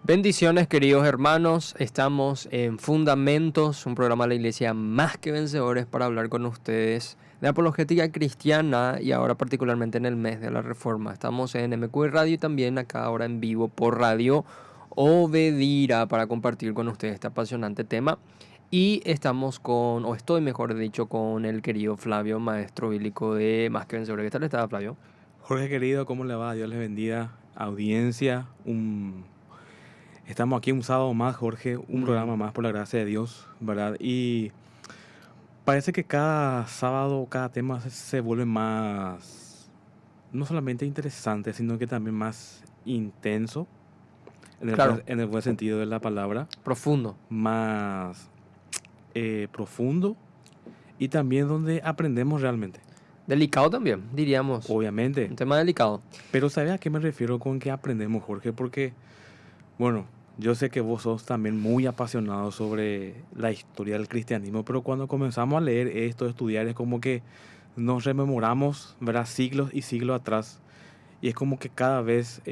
Bendiciones, queridos hermanos. Estamos en Fundamentos, un programa de la Iglesia Más que Vencedores para hablar con ustedes de apologética cristiana y ahora particularmente en el mes de la Reforma. Estamos en MQI Radio y también acá ahora en vivo por Radio Obedira para compartir con ustedes este apasionante tema. Y estoy mejor dicho, con el querido Flavio, maestro bíblico de Más que Vencedores. ¿Qué tal está, Flavio? Jorge querido, ¿cómo le va? Dios les bendiga. Audiencia, estamos aquí un sábado más, Jorge, un programa más por la gracia de Dios, ¿verdad? Y parece que cada sábado, cada tema se vuelve más, no solamente interesante, sino que también más intenso, Claro, en el buen sentido de la palabra, profundo. más profundo y también donde aprendemos realmente, Delicado también, diríamos. obviamente. Un tema delicado. Pero ¿sabes a qué me refiero con que aprendemos, Jorge? Porque bueno, yo sé que vos sos también muy apasionado sobre la historia del cristianismo, pero cuando comenzamos a leer esto, a estudiar, es como que nos rememoramos, ¿verdad? Siglos y siglos atrás, y es como que cada vez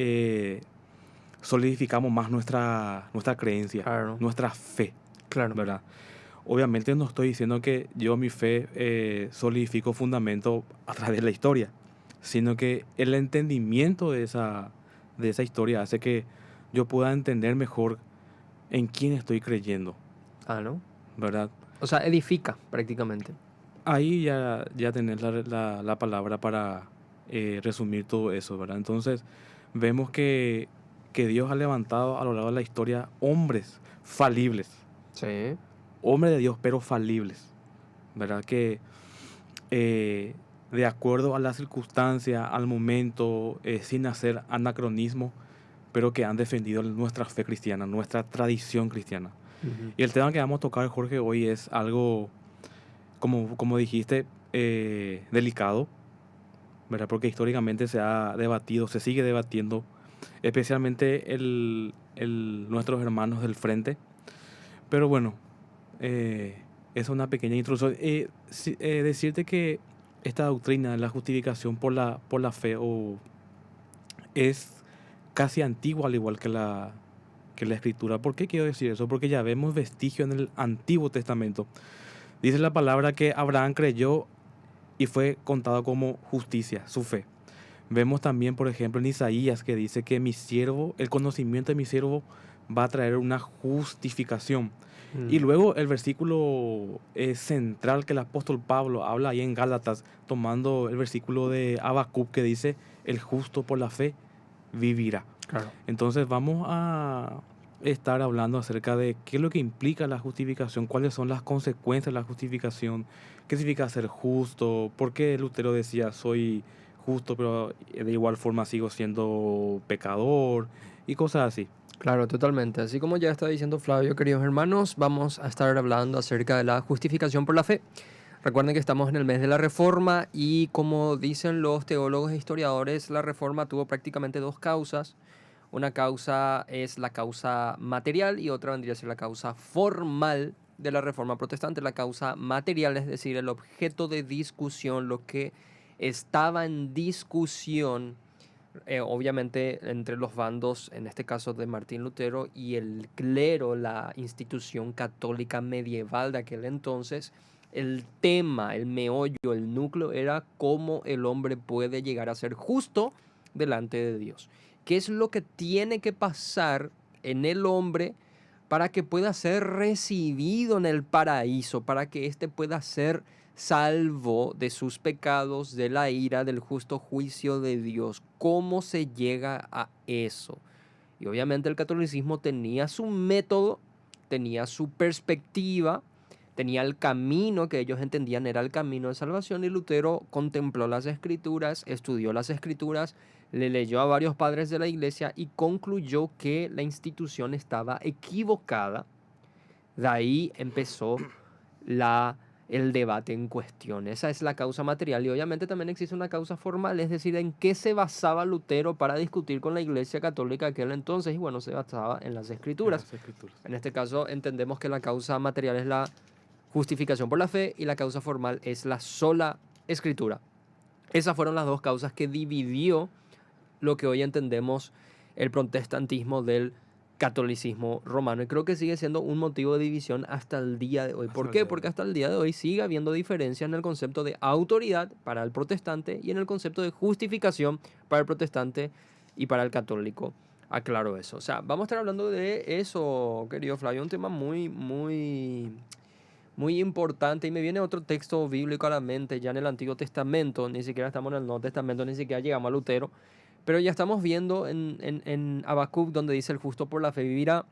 solidificamos más nuestra creencia, Claro, nuestra fe, claro. ¿verdad? Obviamente no estoy diciendo que yo mi fe solidifico fundamento a través de la historia, sino que el entendimiento de esa historia hace que yo pueda entender mejor en quién estoy creyendo, Ah, ¿no? ¿verdad? O sea, edifica prácticamente. Ahí ya tenés la palabra para resumir todo eso, ¿verdad? Entonces vemos que Dios ha levantado a lo largo de la historia hombres falibles, Sí, hombres de Dios pero falibles, ¿verdad? Que de acuerdo a la circunstancia, al momento, sin hacer anacronismo, pero que han defendido nuestra fe cristiana, nuestra tradición cristiana. ujú, Y el tema que vamos a tocar, Jorge, hoy es algo, como dijiste, delicado, ¿verdad? Porque históricamente se ha debatido, se sigue debatiendo, especialmente nuestros hermanos del frente. Pero bueno, es una pequeña introducción. Decirte que esta doctrina de la justificación por la fe es casi antigua, al igual que la escritura. ¿Por qué quiero decir eso? Porque ya vemos vestigio en el Antiguo Testamento. Dice la palabra que Abraham creyó y fue contado como justicia, su fe. Vemos también, por ejemplo, en Isaías que dice que mi siervo, el conocimiento de mi siervo va a traer una justificación. Y mm. luego el versículo central que el apóstol Pablo habla ahí en Gálatas, tomando el versículo de Habacuc que dice, el justo por la fe vivirá. Claro. Entonces vamos a estar hablando acerca de qué es lo que implica la justificación, cuáles son las consecuencias de la justificación, qué significa ser justo, por qué Lutero decía soy justo pero de igual forma sigo siendo pecador y cosas así. Claro, totalmente. Así como ya está diciendo Flavio, queridos hermanos, vamos a estar hablando acerca de la justificación por la fe. Recuerden que estamos en el mes de la Reforma y como dicen los teólogos e historiadores, la Reforma tuvo prácticamente dos causas. Una causa es la causa material y otra vendría a ser la causa formal de la Reforma Protestante. La causa material, es decir, el objeto de discusión, lo que estaba en discusión, obviamente entre los bandos, en este caso de Martín Lutero y el clero, la institución católica medieval de aquel entonces. El tema, el meollo, el núcleo era cómo el hombre puede llegar a ser justo delante de Dios. ¿Qué es lo que tiene que pasar en el hombre para que pueda ser recibido en el paraíso, para que éste pueda ser salvo de sus pecados, de la ira, del justo juicio de Dios? ¿Cómo se llega a eso? Y obviamente el catolicismo tenía su método, tenía su perspectiva, tenía el camino que ellos entendían era el camino de salvación, y Lutero contempló las escrituras, estudió las escrituras, le leyó a varios padres de la iglesia y concluyó que la institución estaba equivocada. De ahí empezó la, el debate en cuestión. Esa es la causa material y obviamente también existe una causa formal, es decir, en qué se basaba Lutero para discutir con la Iglesia Católica de aquel entonces, y bueno, se basaba en las En escrituras. las escrituras. En este caso entendemos que la causa material es la justificación por la fe y la causa formal es la sola escritura. Esas fueron las dos causas que dividió lo que hoy entendemos el protestantismo del catolicismo romano. Y creo que sigue siendo un motivo de división hasta el día de hoy. Hasta ¿Por el qué? día de Porque hoy. hasta el día de hoy sigue habiendo diferencias en el concepto de autoridad para el protestante y en el concepto de justificación para el protestante y para el católico. Aclaro eso. O sea, vamos a estar hablando de eso, querido Flavio, un tema muy importante. Y me viene otro texto bíblico a la mente, ya en el Antiguo Testamento, ni siquiera estamos en el Nuevo Testamento, ni siquiera llegamos a Lutero, pero ya estamos viendo en Habacuc, donde dice el justo por la fe vivirá.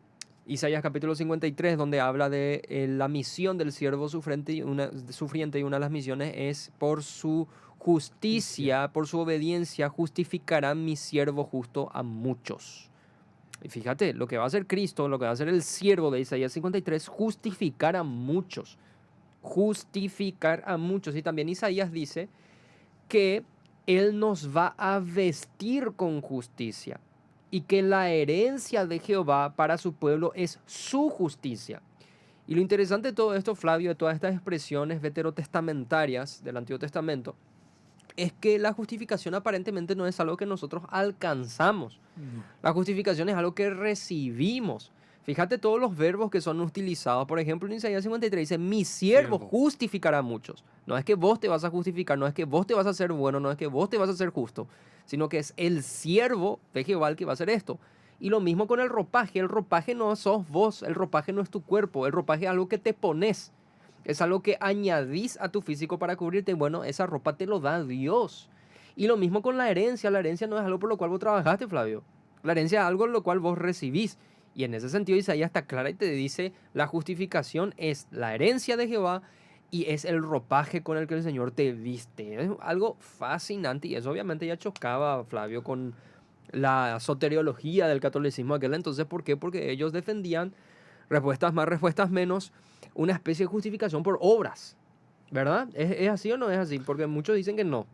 Isaías capítulo 53, donde habla de la misión del siervo sufriente, y una de las misiones es por su Justicia. justicia, por su obediencia, justificará mi siervo justo a muchos. Y fíjate, lo que va a hacer Cristo, lo que va a hacer el siervo de Isaías 53, justificar a muchos. Justificar a muchos. Y también Isaías dice que Él nos va a vestir con justicia y que la herencia de Jehová para su pueblo es su justicia. Y lo interesante de todo esto, Flavio, de todas estas expresiones veterotestamentarias del Antiguo Testamento, es que la justificación aparentemente no es algo que nosotros alcanzamos. No. La justificación es algo que recibimos. Fíjate todos los verbos que son utilizados. Por ejemplo, en Isaías 53 dice, mi siervo Siervo. justificará a muchos. No es que vos te vas a justificar, no es que vos te vas a hacer bueno, no es que vos te vas a hacer justo, sino que es el siervo de Jehová el que va a hacer esto. Y lo mismo con el ropaje. El ropaje no sos vos, el ropaje no es tu cuerpo, el ropaje es algo que te pones. Es algo que añadís a tu físico para cubrirte. Bueno, esa ropa te lo da Dios. Y lo mismo con la herencia. La herencia no es algo por lo cual vos trabajaste, Flavio. La herencia es algo en lo cual vos recibís. Y en ese sentido Isaías está clara y te dice, la justificación es la herencia de Jehová y es el ropaje con el que el Señor te viste. Es algo fascinante y eso obviamente ya chocaba, Flavio, con la soteriología del catolicismo de aquel entonces. ¿Por qué? Porque ellos defendían, respuestas más, respuestas menos, una especie de justificación por obras. ¿Verdad? ¿Es así o no es así? Porque muchos dicen que no.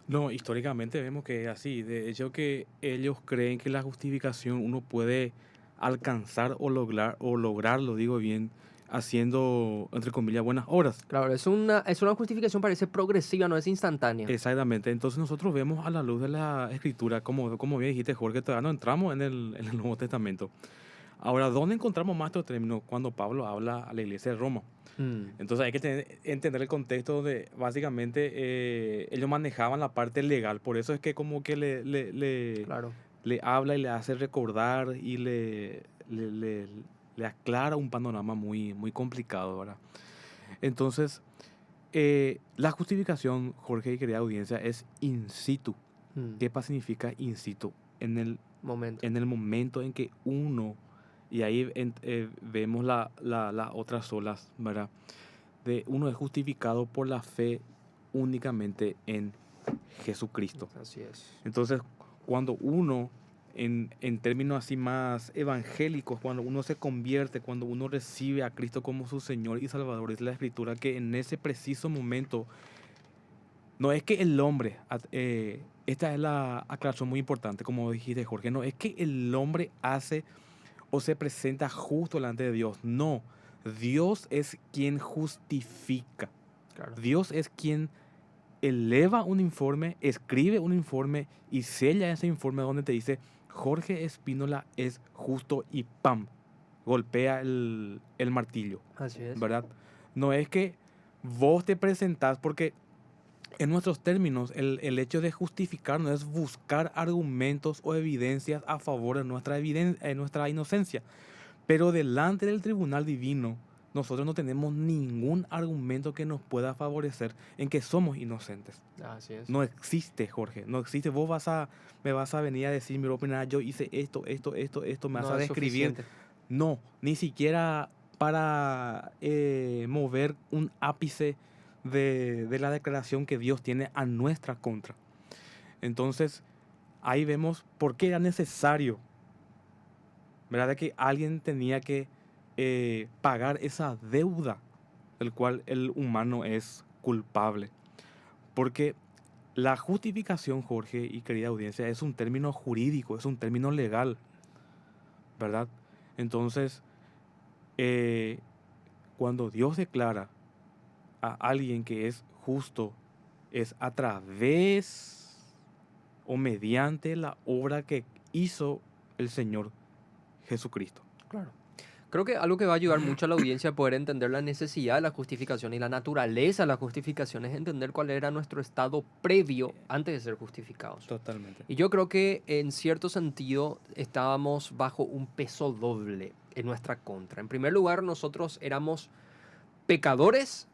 No, históricamente vemos que es así. De hecho, que ellos creen que la justificación uno puede alcanzar o lograrlo, digo bien, haciendo, entre comillas, buenas obras. Claro, es una justificación, parece progresiva, no es instantánea. Exactamente. Entonces nosotros vemos a la luz de la Escritura, como bien dijiste, Jorge, todavía no entramos en el Nuevo Testamento. Ahora, ¿dónde encontramos más estos términos? Cuando Pablo habla a la iglesia de Roma. Mm, Entonces hay que entender el contexto donde básicamente ellos manejaban la parte legal. Por eso es que como que claro. le habla y le hace recordar y le aclara un panorama muy complicado, ¿verdad? Entonces, la justificación, Jorge y querida audiencia, es in situ. Mm, ¿Qué significa in situ? momento. En el momento en que uno, y ahí vemos las otras olas, ¿verdad? De uno es justificado por la fe únicamente en Jesucristo. Así es. Entonces, cuando uno, en términos así más evangélicos, cuando uno se convierte, cuando uno recibe a Cristo como su Señor y Salvador, dice la Escritura que en ese preciso momento, no es que el hombre, esta es la aclaración muy importante, como dijiste Jorge, no es que el hombre hace o se presenta justo delante de Dios, no, Dios es quien justifica, Claro. Dios es quien eleva un informe, escribe un informe y sella ese informe donde te dice, Jorge Espínola es justo y ¡pam! Golpea el martillo, Así es. ¿verdad? No es que vos te presentás porque en nuestros términos el hecho de justificarnos es buscar argumentos o evidencias a favor de nuestra inocencia. Pero delante del tribunal divino, nosotros no tenemos ningún argumento que nos pueda favorecer en que somos inocentes. Así es. No existe, Jorge, no existe. Me vas a venir a decir, mira, opinión, yo hice esto, me vas No a es describir. suficiente. No, ni siquiera para mover un ápice de la declaración que Dios tiene a nuestra contra. Entonces, ahí vemos por qué era necesario, ¿verdad? De que alguien tenía que pagar esa deuda del cual el humano es culpable. Porque la justificación, Jorge y querida audiencia, es un término jurídico, es un término legal, ¿verdad? Entonces, eh, cuando Dios declara a alguien que es justo, es a través o mediante la obra que hizo el Señor Jesucristo. Claro. Creo que algo que va a ayudar mucho a la audiencia a poder entender la necesidad de la justificación y la naturaleza de la justificación es entender cuál era nuestro estado previo antes de ser justificados. Totalmente. Y yo creo que en cierto sentido estábamos bajo un peso doble en nuestra contra. En primer lugar, nosotros éramos pecadores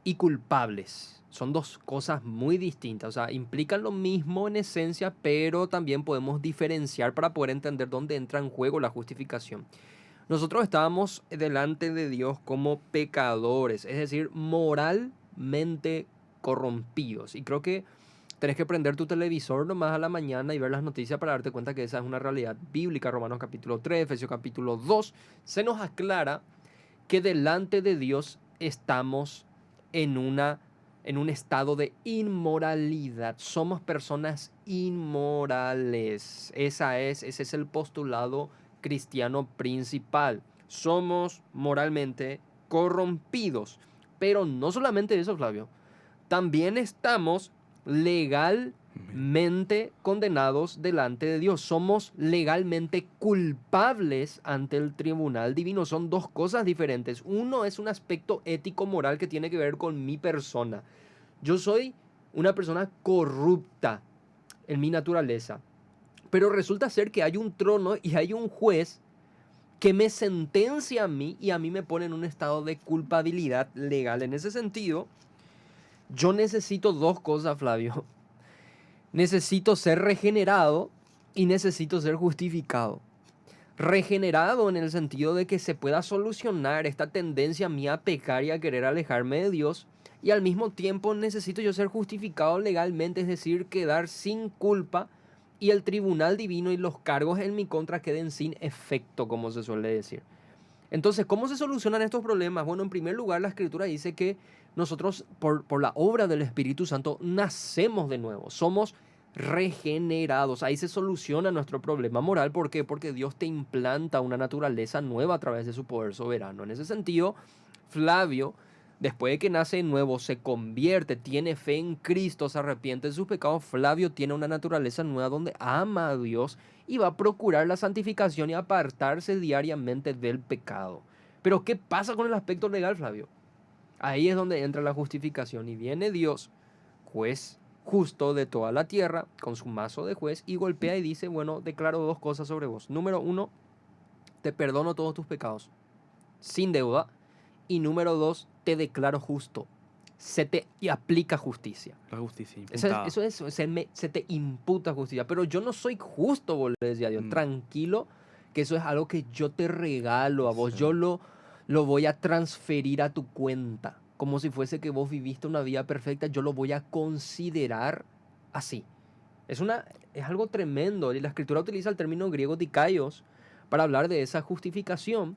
y culpables. Son dos cosas muy distintas, o sea, implican lo mismo en esencia, pero también podemos diferenciar para poder entender dónde entra en juego la justificación. Nosotros estábamos delante de Dios como pecadores, es decir, moralmente corrompidos. Y creo que tenés que prender tu televisor nomás a la mañana y ver las noticias para darte cuenta que esa es una realidad bíblica. Romanos capítulo 3, Efesios capítulo 2, se nos aclara que delante de Dios estamos en un estado de inmoralidad. Somos personas inmorales. Ese es el postulado cristiano principal. Somos moralmente corrompidos. Pero no solamente eso, Flavio. También estamos legalmente condenados delante de Dios. Somos legalmente culpables ante el tribunal divino. Son dos cosas diferentes. Uno es un aspecto ético-moral que tiene que ver con mi persona. Yo soy una persona corrupta en mi naturaleza. Pero resulta ser que hay un trono y hay un juez que me sentencia a mí y a mí me pone en un estado de culpabilidad legal. En ese sentido, yo necesito dos cosas, Flavio. Necesito ser regenerado y necesito ser justificado. Regenerado en el sentido de que se pueda solucionar esta tendencia mía a pecar y a querer alejarme de Dios. Y al mismo tiempo necesito yo ser justificado legalmente, es decir, quedar sin culpa y el tribunal divino y los cargos en mi contra queden sin efecto, como se suele decir. Entonces, ¿cómo se solucionan estos problemas? Bueno, en primer lugar, la Escritura dice que nosotros, por la obra del Espíritu Santo, nacemos de nuevo, somos regenerados. Ahí se soluciona nuestro problema moral. ¿Por qué? Porque Dios te implanta una naturaleza nueva a través de su poder soberano. En ese sentido, Flavio, después de que nace de nuevo, se convierte, tiene fe en Cristo, se arrepiente de sus pecados. Flavio tiene una naturaleza nueva donde ama a Dios y va a procurar la santificación y apartarse diariamente del pecado. Pero ¿qué pasa con el aspecto legal, Flavio? Ahí es donde entra la justificación y viene Dios, juez justo de toda la tierra, con su mazo de juez, y golpea y dice, bueno, declaro dos cosas sobre vos. Número uno, te perdono todos tus pecados, sin deuda. Y número dos, te declaro justo. Se te aplica justicia. La justicia Eso imputada. se te imputa justicia. Pero yo no soy justo, vos le decía a Dios. Mm, Tranquilo, que eso es algo que yo te regalo a vos. sí. Yo lo voy a transferir a tu cuenta. Como si fuese que vos viviste una vida perfecta, yo lo voy a considerar así. Es algo tremendo. Y la escritura utiliza el término griego dikaios para hablar de esa justificación,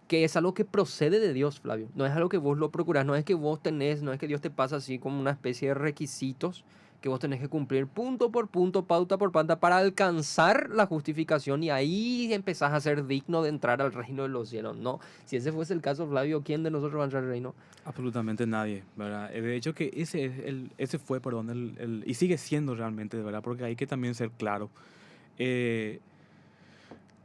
que es algo que procede de Dios, Flavio. No es algo que vos lo procurás, no es que vos tenés, no es que Dios te pasa así como una especie de requisitos que vos tenés que cumplir punto por punto, pauta por pauta, para alcanzar la justificación y ahí empezás a ser digno de entrar al reino de los cielos. No, si ese fuese el caso, Flavio, ¿quién de nosotros va a entrar al reino? Absolutamente nadie, ¿verdad? De hecho que ese fue, perdón, y sigue siendo realmente, ¿verdad? Porque hay que también ser claro. Eh,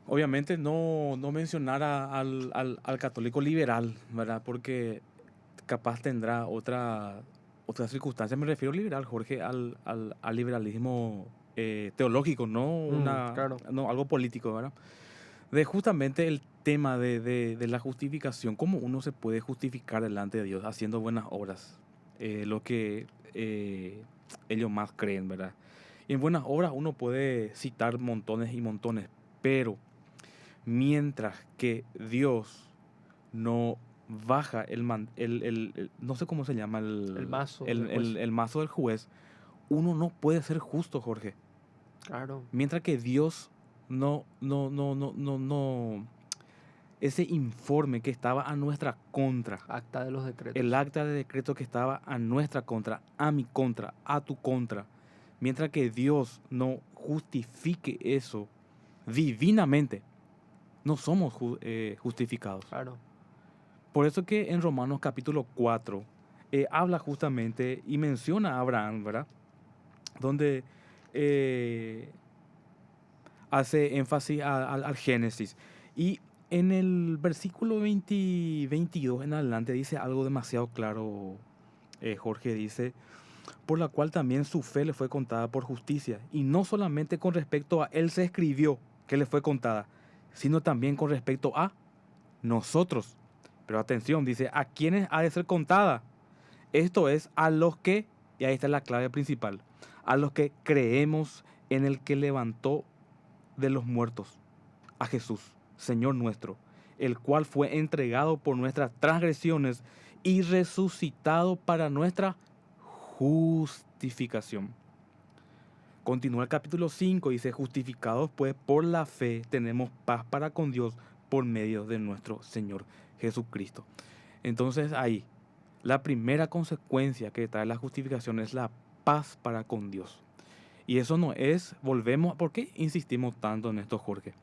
Obviamente no mencionar al católico liberal, ¿verdad? Porque capaz tendrá otra circunstancia. Me refiero liberal, Jorge, al liberalismo teológico, Claro. no algo político, ¿verdad? De justamente el tema de la justificación, cómo uno se puede justificar delante de Dios haciendo buenas obras, lo que ellos más creen, ¿verdad? Y en buenas obras uno puede citar montones y montones, pero mientras que Dios no baja no sé cómo se llama El mazo del juez. el mazo del juez, uno no puede ser justo, Jorge. Claro. Mientras que Dios no, ese informe que estaba a nuestra contra, Acta de los decretos. el acta de decreto que estaba a nuestra contra, a mi contra, a tu contra, mientras que Dios no justifique eso divinamente, no somos justificados. Claro. Por eso que en Romanos capítulo 4 habla justamente y menciona a Abraham, ¿verdad? Donde hace énfasis al Génesis Y en el versículo 22 en adelante dice algo demasiado claro. Jorge dice, por la cual también su fe le fue contada por justicia. Y no solamente con respecto a él se escribió que le fue contada, sino también con respecto a nosotros. Pero atención, dice, ¿a quiénes ha de ser contada? Esto es a los que, y ahí está la clave principal, a los que creemos en el que levantó de los muertos a Jesús, Señor nuestro, el cual fue entregado por nuestras transgresiones y resucitado para nuestra justificación. Continúa el capítulo 5, dice, justificados pues por la fe tenemos paz para con Dios por medio de nuestro Señor Jesucristo. Entonces ahí, la primera consecuencia que trae la justificación es la paz para con Dios. Y eso no es, volvemos, ¿por qué insistimos tanto en esto, Jorge?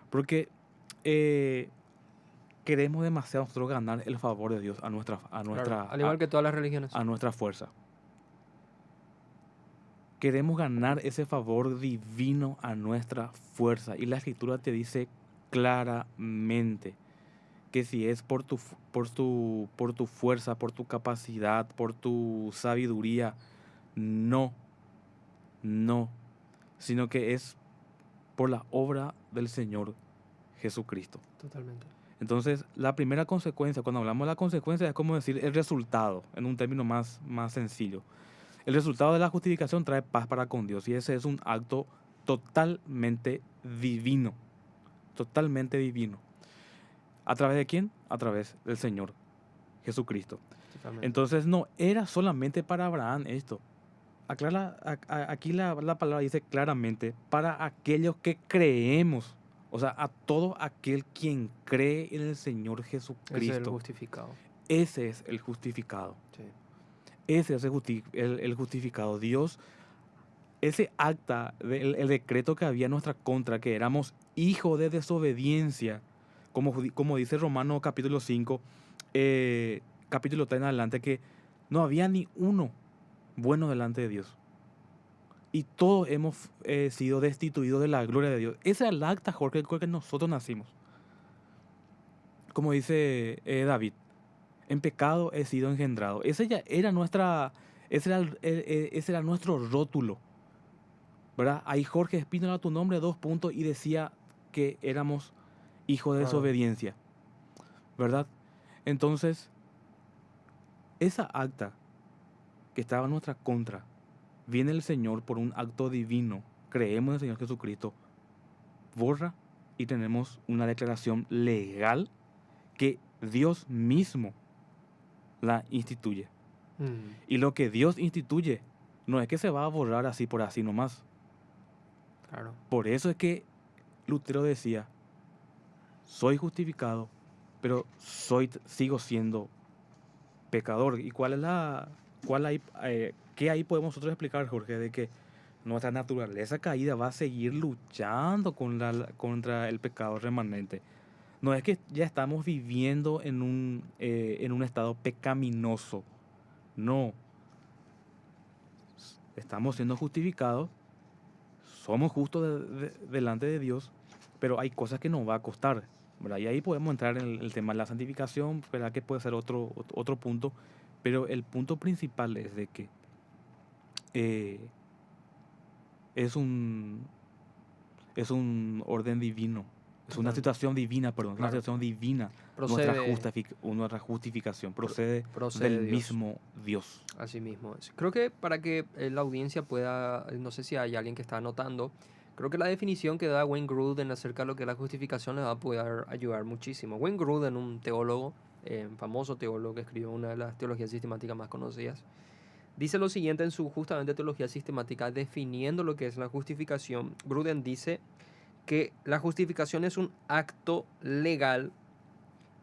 Porque queremos demasiado nosotros ganar el favor de Dios a nuestra, Claro, al igual que todas las religiones. a nuestra fuerza. Queremos ganar ese favor divino a nuestra fuerza. Y la Escritura te dice claramente que si es por tu fuerza, por tu capacidad, por tu sabiduría, no, no, sino que es por la obra del Señor Jesucristo. Totalmente. Entonces, la primera consecuencia, cuando hablamos de la consecuencia, es como decir el resultado, en un término más sencillo. El resultado de la justificación trae paz para con Dios y ese es un acto totalmente divino. Totalmente divino. ¿A través de quién? A través del Señor Jesucristo. Totalmente. Entonces no era solamente para Abraham esto. Aquí la palabra dice claramente, para aquellos que creemos. O sea, a todo aquel quien cree en el Señor Ese es el Jesucristo. justificado. Ese es el justificado. Sí. Ese es el justificado. Dios, ese acta, el decreto que había en nuestra contra, que éramos hijos de desobediencia, como dice Romanos capítulo 5, capítulo 3 en adelante, que no había ni uno bueno delante de Dios. Y todos hemos sido destituidos de la gloria de Dios. Ese es el acta, Jorge, con el que nosotros nacimos. Como dice David, en pecado he sido engendrado. Ese ya era ese era nuestro rótulo, ¿verdad? Ahí Jorge Espínola, tu nombre, 2 puntos, y decía que éramos hijos de Claro. desobediencia, ¿verdad? Entonces, esa acta que estaba en nuestra contra, viene el Señor por un acto divino, creemos en el Señor Jesucristo, borra y tenemos una declaración legal que Dios mismo la instituye. Y lo que Dios instituye no es que se va a borrar así por así nomás. Claro. Por eso es que Lutero decía, soy justificado, pero sigo siendo pecador. ¿Y qué ahí podemos nosotros explicar, Jorge? De que nuestra naturaleza caída va a seguir luchando contra el pecado remanente. No es que ya estamos viviendo en un estado pecaminoso. No. Estamos siendo justificados. Somos justos delante de Dios. Pero hay cosas que nos va a costar, ¿verdad? Y ahí podemos entrar en el tema de la santificación, ¿verdad? Que puede ser otro punto. Pero el punto principal es de que es un orden divino. Es una situación divina, perdón. Claro. Una situación divina. Nuestra justificación procede del de Dios. mismo Dios. Así mismo es. Creo que para que la audiencia pueda, no sé si hay alguien que está anotando, creo que la definición que da Wayne Grudem acerca de lo que es la justificación le va a poder ayudar muchísimo. Wayne Grudem, un teólogo, famoso teólogo que escribió una de las teologías sistemáticas más conocidas, dice lo siguiente en su justamente teología sistemática, definiendo lo que es la justificación. Grudem dice que la justificación es un acto legal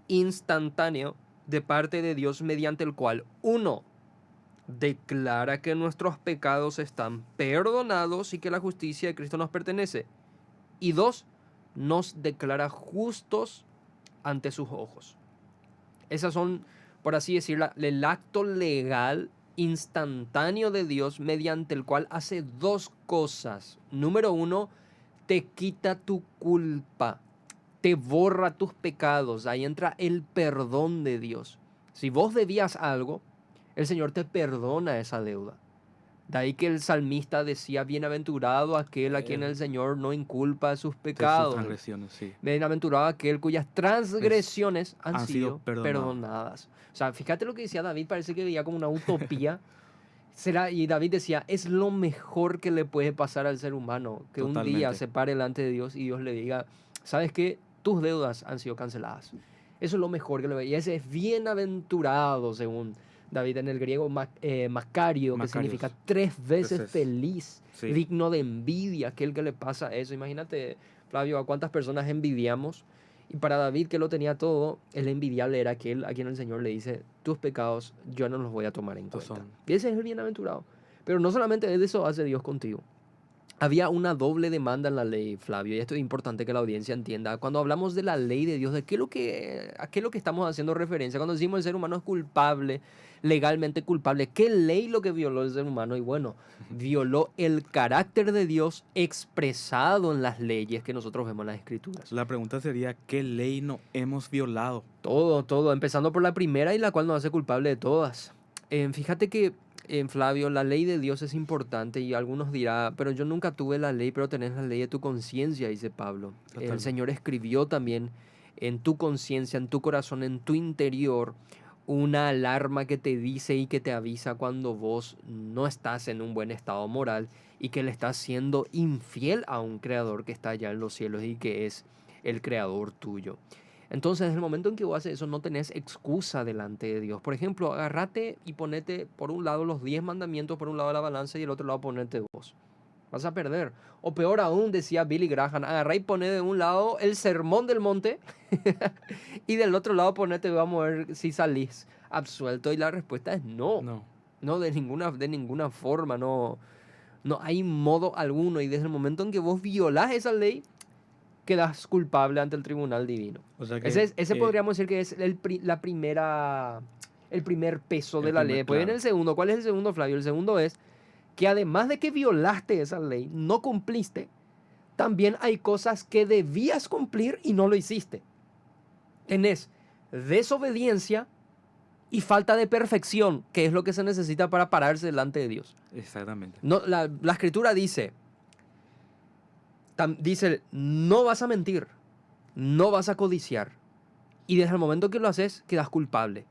instantáneo de parte de Dios mediante el cual, uno, declara que nuestros pecados están perdonados y que la justicia de Cristo nos pertenece. Y dos, nos declara justos ante sus ojos. Esas son, por así decirlo, el acto legal instantáneo de Dios mediante el cual hace dos cosas. Número uno, te quita tu culpa. te borra tus pecados. Ahí entra el perdón de Dios. Si vos debías algo, el Señor te perdona esa deuda. De ahí que el salmista decía, bienaventurado aquel a quien Eh, el Señor no inculpa sus de sus pecados. transgresiones, sí. Bienaventurado aquel cuyas Es, transgresiones han han sido sido perdonados. perdonadas. O sea, fíjate lo que decía David, parece que veía como una utopía. Y David decía, es lo mejor que le puede pasar al ser humano, que un día Totalmente. se pare delante de Dios y Dios le diga, ¿sabes qué? Tus deudas han sido canceladas. Eso es lo mejor que le Y ese es bienaventurado, según David en el griego, Macario, que significa Macarios. 3 veces Veces. feliz, Sí. digno de envidia, aquel que le pasa eso. Imagínate, Flavio, a cuántas personas envidiamos. Y para David, que lo tenía todo, el envidiable era aquel a quien el Señor le dice, tus pecados yo no los voy a tomar en Estos cuenta. son. Y ese es el bienaventurado. Pero no solamente de eso hace Dios contigo. Había una doble demanda en la ley, Flavio, y esto es importante que la audiencia entienda. Cuando hablamos de la ley de Dios, ¿a qué es lo que estamos haciendo referencia? Cuando decimos el ser humano es culpable, legalmente culpable, ¿qué ley lo que violó el ser humano? Y bueno, violó el carácter de Dios expresado en las leyes que nosotros vemos en las Escrituras. La pregunta sería, ¿qué ley no hemos violado? Todo, empezando por la primera y la cual nos hace culpable de todas. Fíjate que, Flavio, la ley de Dios es importante y algunos dirán, pero yo nunca tuve la ley, pero tenés la ley de tu conciencia, dice Pablo. El Totalmente. Señor escribió también en tu conciencia, en tu corazón, en tu interior, una alarma que te dice y que te avisa cuando vos no estás en un buen estado moral y que le estás siendo infiel a un creador que está allá en los cielos y que es el creador tuyo. Entonces, en el momento en que vos haces eso, no tenés excusa delante de Dios. Por ejemplo, agarrate y ponete por un lado los 10 mandamientos, por un lado la balanza y el otro lado ponete vos. Vas a perder. O peor aún, decía Billy Graham, agarrá y poné de un lado el sermón del monte y del otro lado ponete, vamos a ver si salís absuelto. Y la respuesta es no. No. No, de ninguna forma, no, no hay modo alguno. Y desde el momento en que vos violás esa ley, quedas culpable ante el tribunal divino. O sea que Ese podríamos decir que es el primer peso de el la ley. primer, Después viene claro. el segundo. ¿Cuál es el segundo, Flavio? El segundo es que además de que violaste esa ley, no cumpliste, también hay cosas que debías cumplir y no lo hiciste. Tenés desobediencia y falta de perfección, que es lo que se necesita para pararse delante de Dios. Exactamente. No, la escritura dice, no vas a mentir, no vas a codiciar. Y desde el momento que lo haces, quedas culpable.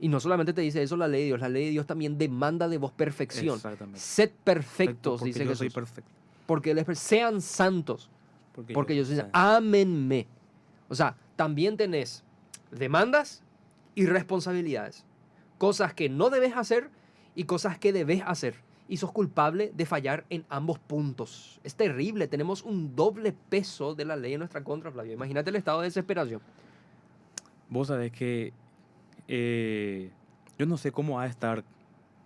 Y no solamente te dice eso la ley de Dios también demanda de vos perfección. Exactamente. Sed Perfecto, perfectos, porque dice yo soy Jesús. perfecto. Porque sean santos, Porque porque yo soy soy. santo. Ámenme. O sea, también tenés demandas y responsabilidades. Cosas que no debes hacer y cosas que debes hacer. Y sos culpable de fallar en ambos puntos. Es terrible. Tenemos un doble peso de la ley en nuestra contra, Flavio. Imagínate el estado de desesperación. Vos sabés que yo no sé cómo ha de estar,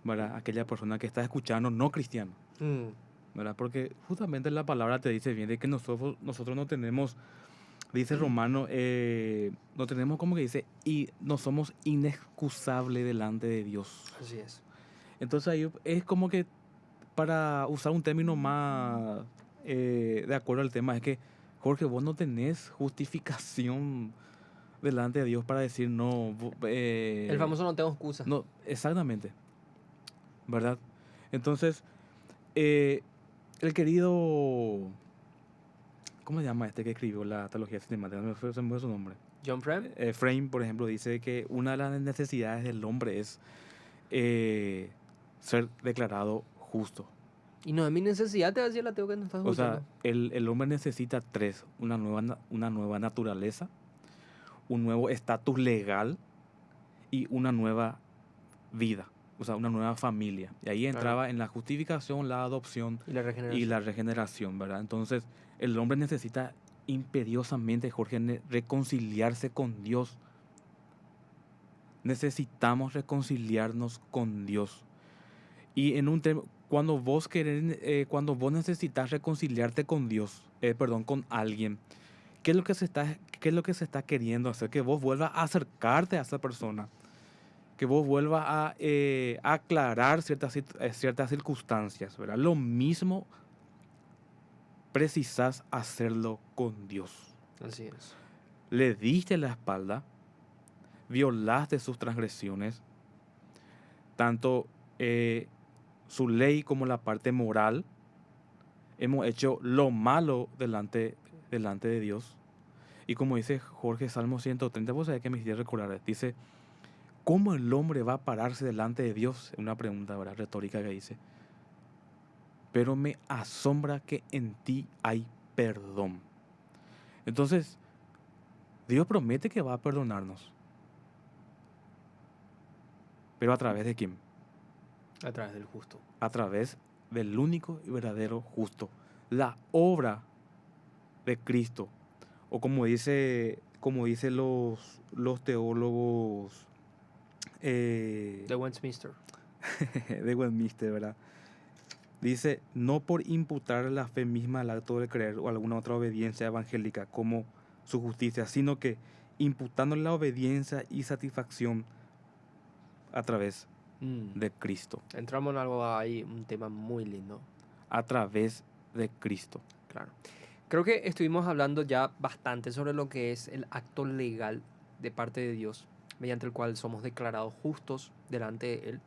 ¿verdad? Aquella persona que está escuchando no cristiano, Mm, ¿verdad? Porque justamente la palabra te dice bien de que nosotros no tenemos, dice Romano, no tenemos como que dice, y no somos inexcusables delante de Dios. así es. Entonces ahí es como que, para usar un término más de acuerdo al tema, es que, Jorge, vos no tenés justificación delante de Dios para decir no. El famoso no tengo excusa. No, exactamente, ¿verdad? Entonces, eh, el querido, ¿cómo se llama este que escribió la teología sistemática? Se me fue su nombre. John Frame. Frame, por ejemplo, dice que una de las necesidades del hombre es ser declarado justo. Y no es mi necesidad, te decía el ateo que no estás O sea, escuchando. el hombre necesita tres: una nueva naturaleza, un nuevo estatus legal y una nueva vida, o sea, una nueva familia. Y ahí Claro. entraba en la justificación, la adopción Y la y regeneración. la regeneración, ¿verdad? Entonces, el hombre necesita imperiosamente, Jorge, reconciliarse con Dios. Necesitamos reconciliarnos con Dios. Y cuando vos necesitas reconciliarte con Dios, perdón, con alguien, qué es lo que se está queriendo hacer? Que vos vuelvas a acercarte a esa persona, que vos vuelvas a aclarar ciertas circunstancias, ¿verdad? Lo mismo precisas hacerlo con Dios. Así es. le diste la espalda, violaste sus transgresiones, tanto su ley como la parte moral. Hemos hecho lo malo delante de Dios. Y como dice Jorge, Salmo 130, vos sabés que me hiciste recordar, dice, ¿cómo el hombre va a pararse delante de Dios? Una pregunta, ¿verdad?, retórica que dice. Pero me asombra que en ti hay perdón. Entonces, Dios promete que va a perdonarnos. ¿Pero a través de quién? A través del justo. A través del único y verdadero justo. La obra de Cristo. O como dice los teólogos De Westminster. de Westminster, ¿verdad? Dice, no por imputar la fe misma al acto de creer o alguna otra obediencia evangélica como su justicia, sino que imputando la obediencia y satisfacción a través de Cristo. Entramos en algo ahí, un tema muy lindo. A través de Cristo. Claro. Creo que estuvimos hablando ya bastante sobre lo que es el acto legal de parte de Dios, mediante el cual somos declarados justos delante de Él.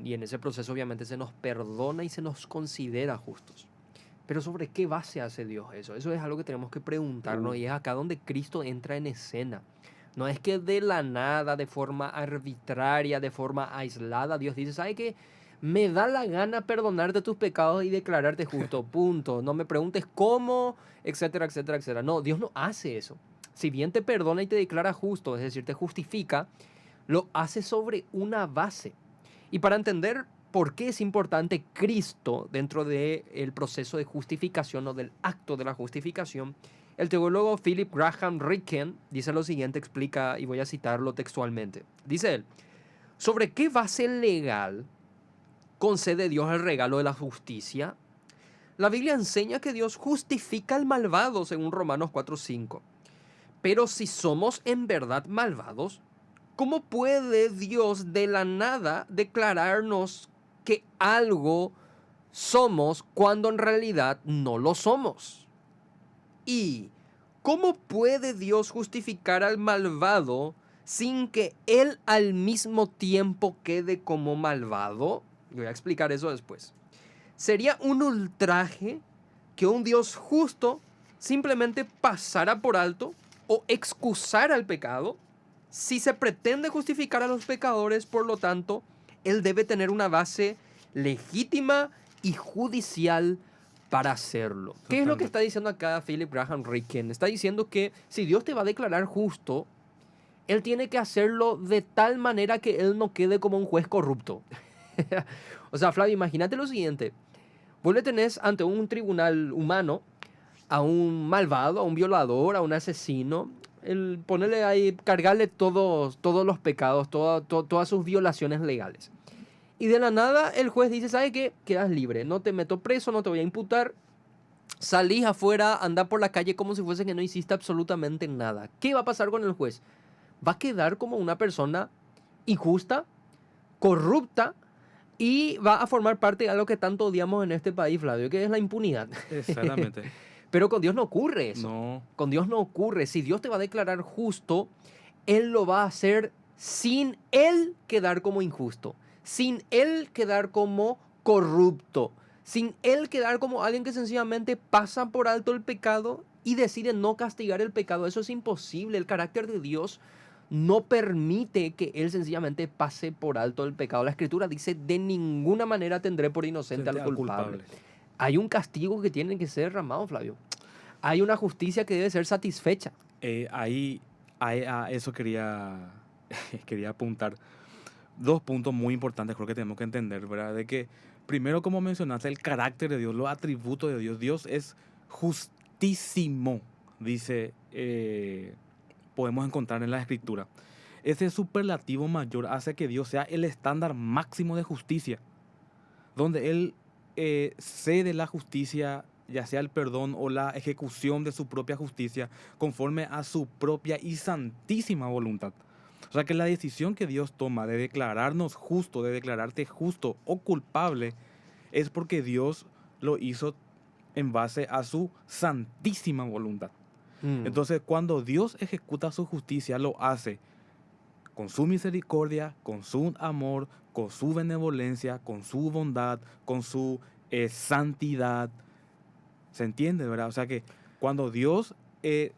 Y en ese proceso obviamente se nos perdona y se nos considera justos. Pero ¿sobre qué base hace Dios eso? Eso es algo que tenemos que preguntarnos y es acá donde Cristo entra en escena. No es que de la nada, de forma arbitraria, de forma aislada, Dios dice, ¿sabe qué? Me da la gana perdonarte tus pecados y declararte justo, punto. No me preguntes cómo, etcétera, etcétera, etcétera. No, Dios no hace eso. Si bien te perdona y te declara justo, es decir, te justifica, lo hace sobre una base. Y para entender por qué es importante Cristo dentro del proceso de justificación o del acto de la justificación, el teólogo Philip Graham Ricken dice lo siguiente, explica, y voy a citarlo textualmente. Dice él, ¿sobre qué base legal concede Dios el regalo de la justicia? La Biblia enseña que Dios justifica al malvado, según Romanos 4:5. Pero si somos en verdad malvados, ¿cómo puede Dios de la nada declararnos que algo somos cuando en realidad no lo somos? ¿Y cómo puede Dios justificar al malvado sin que él al mismo tiempo quede como malvado? Yo voy a explicar eso después. Sería un ultraje que un Dios justo simplemente pasara por alto o excusara el pecado. Si se pretende justificar a los pecadores, por lo tanto, él debe tener una base legítima y judicial para hacerlo. ¿Qué es lo que está diciendo acá Philip Graham Ricken? Está diciendo que si Dios te va a declarar justo, él tiene que hacerlo de tal manera que él no quede como un juez corrupto. O sea, Flavio, imagínate lo siguiente. Vos le tenés ante un tribunal humano a un malvado, a un violador, a un asesino, ponerle ahí, cargarle todos los pecados, todas sus violaciones legales. Y de la nada el juez dice, ¿sabe qué? Quedas libre, no te meto preso, no te voy a imputar. Salís afuera, andá por la calle como si fuese que no hiciste absolutamente nada. ¿Qué va a pasar con el juez? Va a quedar como una persona injusta, corrupta, y va a formar parte de algo que tanto odiamos en este país, Flavio, que es la impunidad. Exactamente. Pero con Dios no ocurre eso. No. Con Dios no ocurre. Si Dios te va a declarar justo, Él lo va a hacer sin Él quedar como injusto, sin Él quedar como corrupto, sin Él quedar como alguien que sencillamente pasa por alto el pecado y decide no castigar el pecado. Eso es imposible. El carácter de Dios no permite que Él sencillamente pase por alto el pecado. La Escritura dice, de ninguna manera tendré por inocente al culpable. Hay un castigo que tiene que ser derramado, Flavio. Hay una justicia que debe ser satisfecha. Ahí a eso quería apuntar. Dos puntos muy importantes creo que tenemos que entender, ¿verdad? De que, primero, como mencionaste, el carácter de Dios, los atributos de Dios. Dios es justísimo, dice, podemos encontrar en la Escritura. Ese superlativo mayor hace que Dios sea el estándar máximo de justicia, donde Él cede la justicia, ya sea el perdón o la ejecución de su propia justicia, conforme a su propia y santísima voluntad. O sea que la decisión que Dios toma de declararnos justo, de declararte justo o culpable, es porque Dios lo hizo en base a su santísima voluntad. Mm, Entonces, cuando Dios ejecuta su justicia, lo hace con su misericordia, con su amor, con su benevolencia, con su bondad, con su santidad. ¿Se entiende, verdad? O sea que cuando Dios, eh,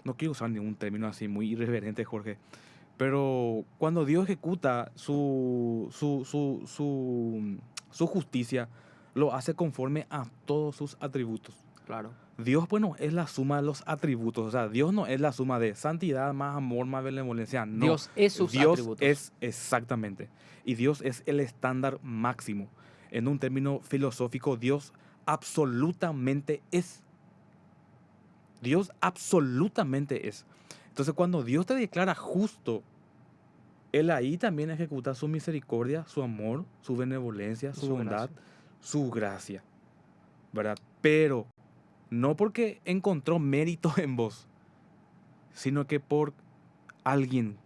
no quiero usar ningún término así muy irreverente, Jorge, pero cuando Dios ejecuta su justicia, lo hace conforme a todos sus atributos. claro. Dios, bueno, es la suma de los atributos. O sea, Dios no es la suma de santidad más amor más benevolencia. No, Dios es sus Dios atributos. es exactamente. Y Dios es el estándar máximo. En un término filosófico, Dios absolutamente es. Dios absolutamente es. Entonces, cuando Dios te declara justo, Él ahí también ejecuta su misericordia, su amor, su benevolencia, Y su su bondad, gracia. su gracia, ¿verdad? Pero no porque encontró mérito en vos, sino que por alguien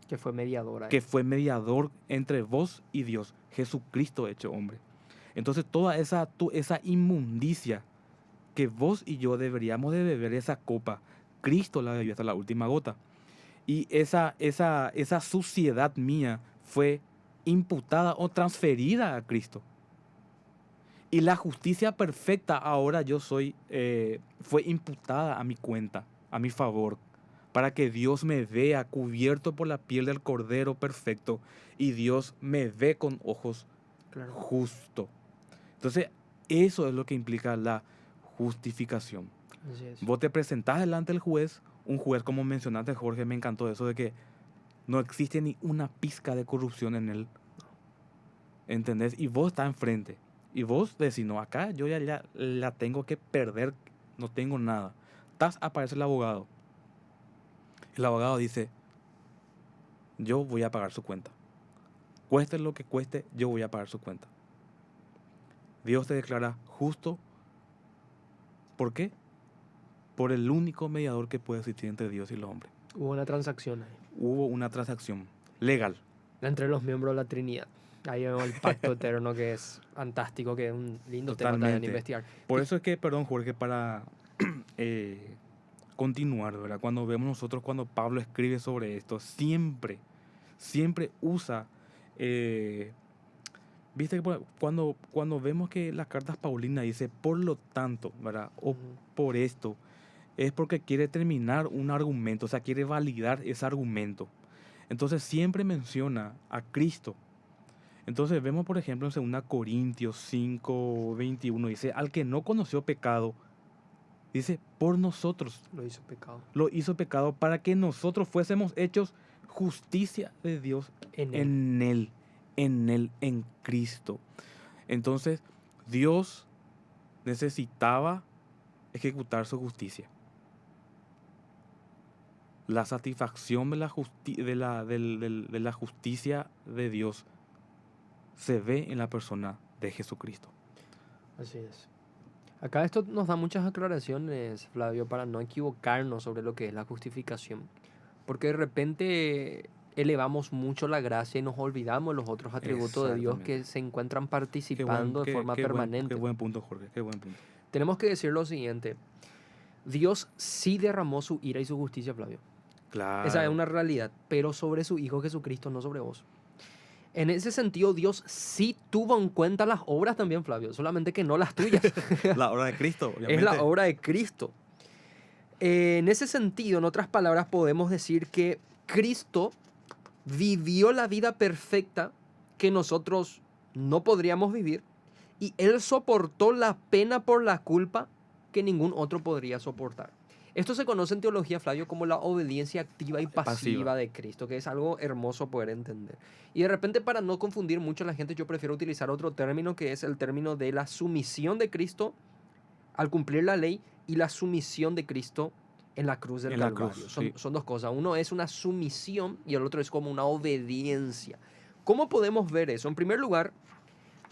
Que fue mediadora que ahí. fue mediador entre vos y Dios, Jesucristo hecho hombre. Entonces toda esa inmundicia que vos y yo deberíamos de beber esa copa, Cristo la bebió hasta la última gota. Y esa suciedad mía fue imputada o transferida a Cristo. Y la justicia perfecta ahora fue imputada a mi cuenta, a mi favor, para que Dios me vea cubierto por la piel del Cordero perfecto y Dios me ve con ojos Claro. justo. Entonces, eso es lo que implica la justificación. Así es. Vos te presentás delante del juez, un juez como mencionaste, Jorge, me encantó eso de que no existe ni una pizca de corrupción en él, ¿entendés? Y vos estás enfrente. Y vos decís, no, acá yo ya la tengo que perder, no tengo nada. Aparece el abogado. El abogado dice, yo voy a pagar su cuenta. Cueste lo que cueste, yo voy a pagar su cuenta. Dios te declara justo. ¿Por qué? Por el único mediador que puede existir entre Dios y los hombres. Hubo una transacción ahí. Hubo una transacción legal. Entre los miembros de la Trinidad. Ahí vemos el pacto eterno que es fantástico, que es un lindo tema también de Totalmente. investigar. Por eso es que, perdón, Jorge, para continuar, ¿verdad? Cuando Pablo escribe sobre esto, siempre usa, eh, viste que cuando vemos que las cartas Paulinas dice, por lo tanto, ¿verdad? O Ujú. por esto, es porque quiere terminar un argumento, o sea, quiere validar ese argumento. Entonces siempre menciona a Cristo. Entonces vemos, por ejemplo, en 2 Corintios 5:21, dice, al que no conoció pecado, dice, por nosotros Lo hizo pecado. lo hizo pecado para que nosotros fuésemos hechos justicia de Dios En él. en Cristo. Entonces, Dios necesitaba ejecutar su justicia. La satisfacción de la justicia de Dios se ve en la persona de Jesucristo. Así es. Acá esto nos da muchas aclaraciones, Flavio, para no equivocarnos sobre lo que es la justificación. Porque de repente elevamos mucho la gracia y nos olvidamos los otros atributos de Dios que Exactamente. se encuentran Qué buen, participando de qué, forma qué buen, qué permanente. buen punto, Jorge. Qué buen punto. Tenemos que decir lo siguiente. Dios sí derramó su ira y su justicia, Flavio. Esa es Claro. una realidad, pero sobre su Hijo Jesucristo, no sobre vos. En ese sentido, Dios sí tuvo en cuenta las obras también, Flavio, solamente que no las tuyas. La obra de Cristo, Es la obviamente. obra de Cristo. En ese sentido, en otras palabras, podemos decir que Cristo vivió la vida perfecta que nosotros no podríamos vivir y Él soportó la pena por la culpa que ningún otro podría soportar. Esto se conoce en teología, Flavio, como la obediencia activa y pasiva de Cristo, que es algo hermoso poder entender. Y de repente, para no confundir mucho a la gente, yo prefiero utilizar otro término que es el término de la sumisión de Cristo al cumplir la ley y la sumisión de Cristo en la cruz del En la Calvario. cruz, Son, sí. son dos cosas. Uno es una sumisión y el otro es como una obediencia. ¿Cómo podemos ver eso? En primer lugar,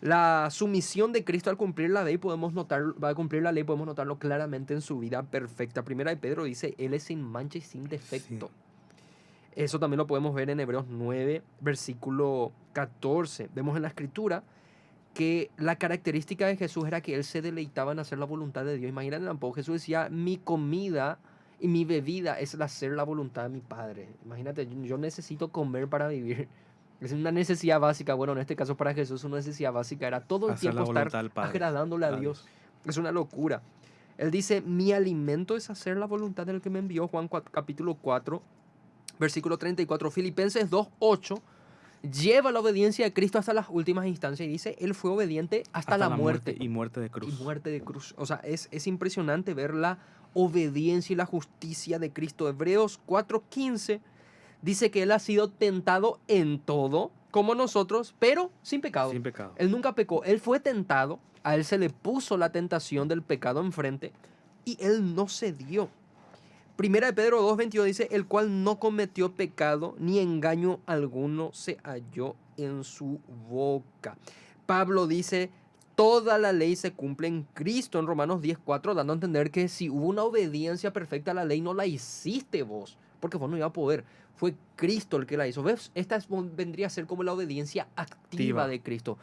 la sumisión de Cristo al cumplir la ley, cumplir la ley, podemos notarlo claramente en su vida perfecta. Primera de Pedro dice, Él es sin mancha y sin defecto. Sí. Eso también lo podemos ver en Hebreos 9, versículo 14. Vemos en la Escritura que la característica de Jesús era que él se deleitaba en hacer la voluntad de Dios. Imagínate tampoco, Jesús decía, mi comida y mi bebida es el hacer la voluntad de mi Padre. Imagínate, yo necesito comer para vivir. Es una necesidad básica. Bueno, en este caso para Jesús una necesidad básica era todo el Hacer la tiempo estar voluntad del Padre, agradándole a a Dios. Dios. Es una locura. Él dice, mi alimento es hacer la voluntad del que me envió. Juan capítulo 4, versículo 34. Filipenses 2:8 lleva la obediencia de Cristo hasta las últimas instancias y dice, él fue obediente hasta Hasta la la muerte muerte. y muerte de Y cruz. muerte de cruz. O sea, es impresionante ver la obediencia y la justicia de Cristo. Hebreos 4:15 dice que él ha sido tentado en todo, como nosotros, pero sin pecado. Sin pecado. Él nunca pecó. Él fue tentado, a él se le puso la tentación del pecado enfrente y él no cedió. Primera de Pedro 2:22 dice, el cual no cometió pecado, ni engaño alguno se halló en su boca. Pablo dice, toda la ley se cumple en Cristo en Romanos 10:4, dando a entender que si hubo una obediencia perfecta a la ley, no la hiciste vos, porque vos no ibas a poder. Fue Cristo el que la hizo. ¿Ves? Vendría a ser como la obediencia activa de Cristo.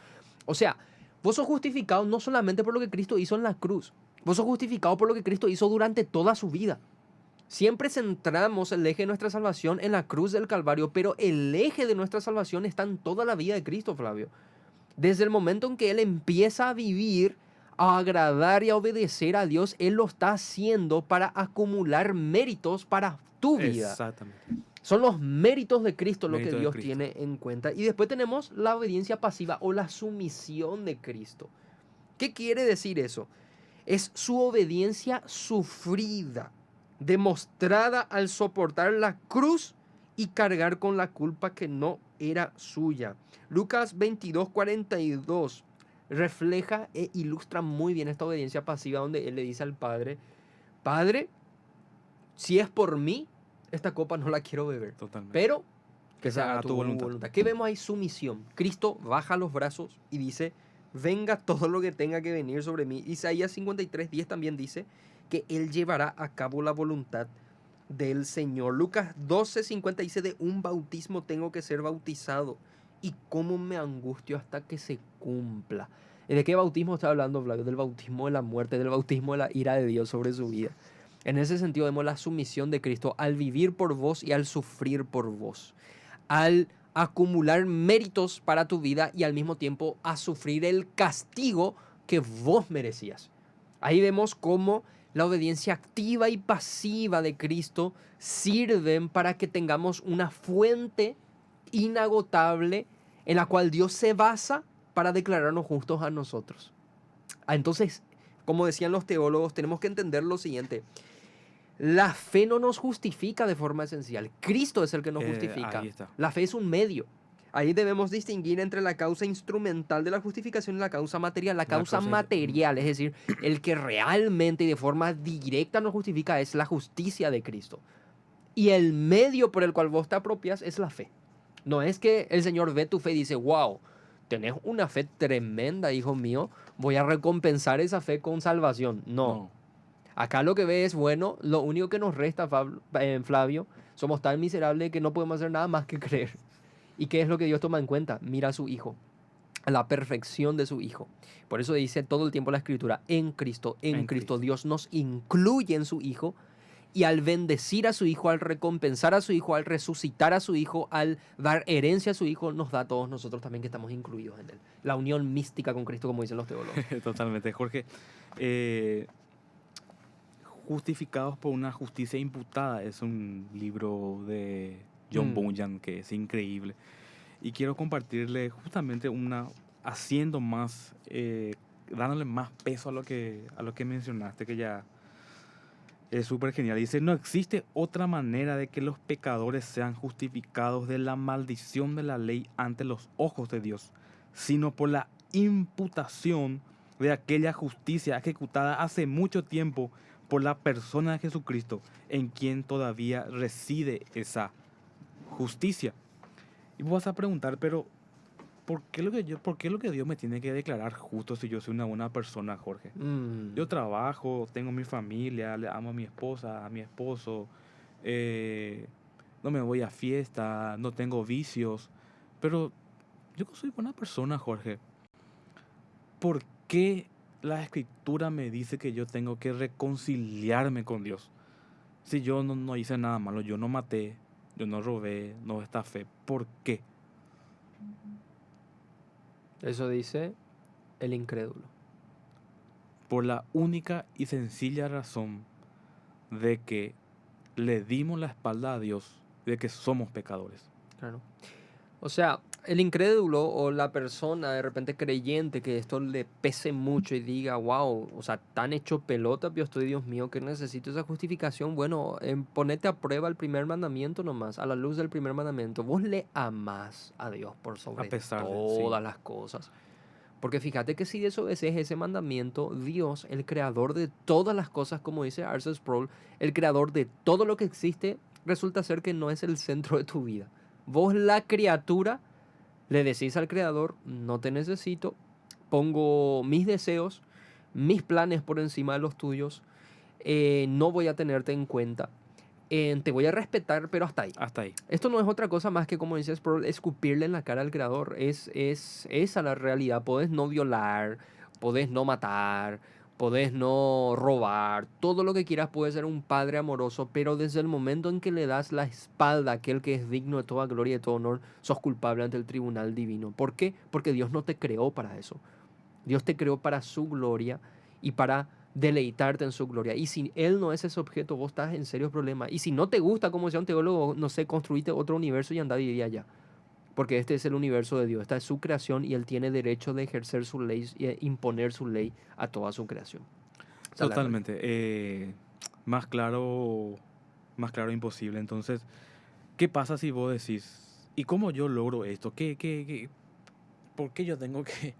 O sea, vos sos justificado no solamente por lo que Cristo hizo en la cruz, vos sos justificado por lo que Cristo hizo durante toda su vida. Siempre centramos el eje de nuestra salvación en la cruz del Calvario, pero el eje de nuestra salvación está en toda la vida de Cristo, Flavio. Desde el momento en que Él empieza a vivir, a agradar y a obedecer a Dios, Él lo está haciendo para acumular méritos para tu vida. Exactamente. Son los méritos de Cristo lo que Mérito de Dios Cristo. tiene en cuenta. Y después tenemos la obediencia pasiva o la sumisión de Cristo. ¿Qué quiere decir eso? Es su obediencia sufrida, demostrada al soportar la cruz y cargar con la culpa que no era suya. Lucas 22:42 refleja e ilustra muy bien esta obediencia pasiva donde él le dice al Padre, Padre, si es por mí, esta copa no la quiero beber, Totalmente. pero que Que se se haga haga tu tu voluntad. voluntad. ¿Qué vemos ahí? Sumisión. Cristo baja los brazos y dice, venga todo lo que tenga que venir sobre mí. Isaías 53:10 también dice que Él llevará a cabo la voluntad del Señor. Lucas 12:50 dice, de un bautismo tengo que ser bautizado y cómo me angustio hasta que se cumpla. ¿Y de qué bautismo está hablando, Flavio? Del bautismo de la muerte, del bautismo de la ira de Dios sobre su vida. En ese sentido vemos la sumisión de Cristo al vivir por vos y al sufrir por vos, al acumular méritos para tu vida y al mismo tiempo a sufrir el castigo que vos merecías. Ahí vemos cómo la obediencia activa y pasiva de Cristo sirven para que tengamos una fuente inagotable en la cual Dios se basa para declararnos justos a nosotros. Entonces, como decían los teólogos, tenemos que entender lo siguiente. La fe no nos justifica de forma esencial. Cristo es el que nos justifica. Ahí está. La fe es un medio. Ahí debemos distinguir entre la causa instrumental de la justificación y la causa material. La causa material, es decir, el que realmente y de forma directa nos justifica es la justicia de Cristo. Y el medio por el cual vos te apropias es la fe. No es que el Señor ve tu fe y dice, wow, tenés una fe tremenda, hijo mío, voy a recompensar esa fe con salvación. No. Acá lo que ve es, bueno, lo único que nos resta, Flavio, somos tan miserables que no podemos hacer nada más que creer. ¿Y qué es lo que Dios toma en cuenta? Mira a su Hijo, a la perfección de su Hijo. Por eso dice todo el tiempo la Escritura, en Cristo, en Cristo. Dios nos incluye en su Hijo y al bendecir a su Hijo, al recompensar a su Hijo, al resucitar a su Hijo, al dar herencia a su Hijo, nos da a todos nosotros también que estamos incluidos en Él. La unión mística con Cristo, como dicen los teólogos. Totalmente, Jorge. Justificados por una justicia imputada es un libro de John Bunyan que es increíble. Y quiero compartirle justamente haciendo más, dándole más peso a lo que mencionaste, que ya es súper genial. Dice, no existe otra manera de que los pecadores sean justificados de la maldición de la ley ante los ojos de Dios, sino por la imputación de aquella justicia ejecutada hace mucho tiempo por la persona de Jesucristo, en quien todavía reside esa justicia. Y vos vas a preguntar, pero ¿por qué lo que Dios me tiene que declarar justo si yo soy una buena persona, Jorge? Yo trabajo, tengo mi familia, le amo a mi esposa, a mi esposo, no me voy a fiesta, no tengo vicios, pero yo soy buena persona, Jorge. ¿por qué la escritura me dice que yo tengo que reconciliarme con Dios? Si yo no hice nada malo, yo no maté, yo no robé, no estafé, ¿por qué? Eso dice el incrédulo. Por la única y sencilla razón de que le dimos la espalda a Dios, de que somos pecadores. Claro. O sea, el incrédulo o la persona de repente creyente que esto le pese mucho y diga, wow, o sea, tan hecho pelota, yo estoy, Dios mío, que necesito esa justificación. Bueno, ponete a prueba el primer mandamiento nomás, a la luz del primer mandamiento. Vos le amás a Dios por A sobre pesar de, sí, todas las cosas. Porque fíjate que si desobedeces ese mandamiento, Dios, el creador de todas las cosas, como dice Arthur Sproul, el creador de todo lo que existe, resulta ser que no es el centro de tu vida. Vos, la criatura, le decís al creador, no te necesito, pongo mis deseos, mis planes por encima de los tuyos, no voy a tenerte en cuenta, te voy a respetar, pero hasta ahí. hasta ahí. Esto no es otra cosa más que, como dices, escupirle en la cara al creador. Es esa la realidad. Podés no violar, podés no matar, podés no robar. Todo lo que quieras puede ser un padre amoroso, pero desde el momento en que le das la espalda a aquel que es digno de toda gloria y de todo honor, sos culpable ante el tribunal divino. ¿Por qué? Porque Dios no te creó para eso. Dios te creó para su gloria y para deleitarte en su gloria. Y si Él no es ese objeto, vos estás en serios problemas. Y si no te gusta, como decía un teólogo, no sé, construite otro universo y anda a vivir allá. Porque este es el universo de Dios, esta es su creación y Él tiene derecho de ejercer su ley e imponer su ley a toda su creación. Esa es la realidad. Totalmente. Más claro imposible. Entonces, ¿qué pasa si vos decís, ¿y cómo yo logro esto? ¿Por qué yo tengo que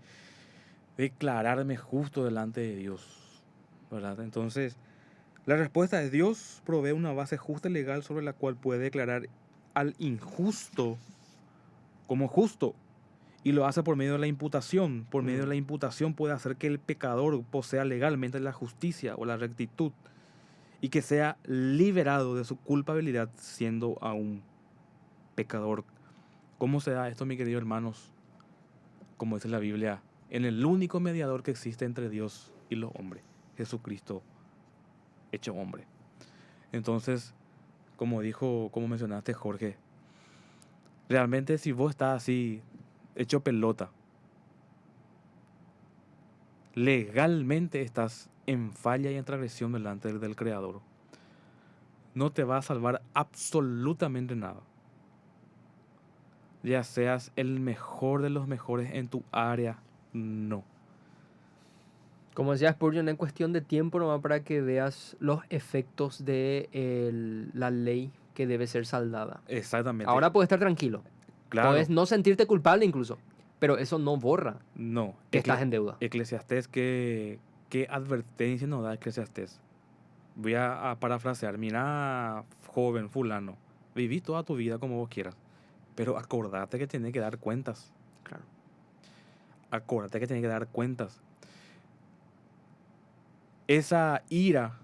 declararme justo delante de Dios? ¿Verdad? Entonces, la respuesta es: Dios provee una base justa y legal sobre la cual puede declarar al injusto como justo. Y lo hace por medio de la imputación. Por medio de la imputación puede hacer que el pecador posea legalmente la justicia o la rectitud y que sea liberado de su culpabilidad siendo aún pecador. ¿Cómo se da esto, mis queridos hermanos? Como dice la Biblia, en el único mediador que existe entre Dios y los hombres, Jesucristo hecho hombre. Entonces, como mencionaste, Jorge, realmente si vos estás así, hecho pelota, legalmente estás en falla y en transgresión delante del Creador. No te va a salvar absolutamente nada. Ya seas el mejor de los mejores en tu área, no. Como decía Spurgeon, es cuestión de tiempo nomás para que veas los efectos de la ley que debe ser saldada. Exactamente. Ahora puedes estar tranquilo. Puedes Claro, no sentirte culpable incluso, pero eso no borra no. que estás en deuda. Eclesiastés, ¿qué advertencia nos da Eclesiastés? Voy a parafrasear. Mira, joven fulano, viví toda tu vida como vos quieras, pero acordate que tienes que dar cuentas. Claro. Acordate que tienes que dar cuentas. Esa ira,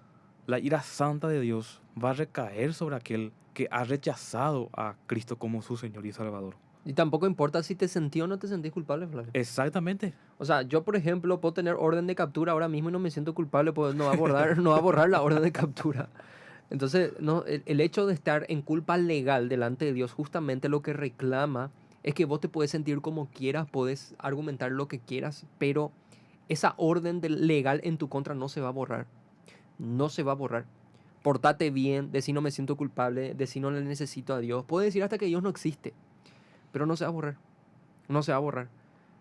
la ira santa de Dios, va a recaer sobre aquel que ha rechazado a Cristo como su Señor y Salvador. Y tampoco importa si te sentí o no te sentís culpable, Flavio. Exactamente. O sea, yo, por ejemplo, puedo tener orden de captura ahora mismo y no me siento culpable, pues no va a borrar, no va a borrar la orden de captura. Entonces, no, el hecho de estar en culpa legal delante de Dios, justamente lo que reclama es que vos te puedes sentir como quieras, puedes argumentar lo que quieras, pero esa orden legal en tu contra no se va a borrar. No se va a borrar. Portate bien, decir no me siento culpable, decir no le necesito a Dios. Puedes decir hasta que Dios no existe, pero no se va a borrar. No se va a borrar.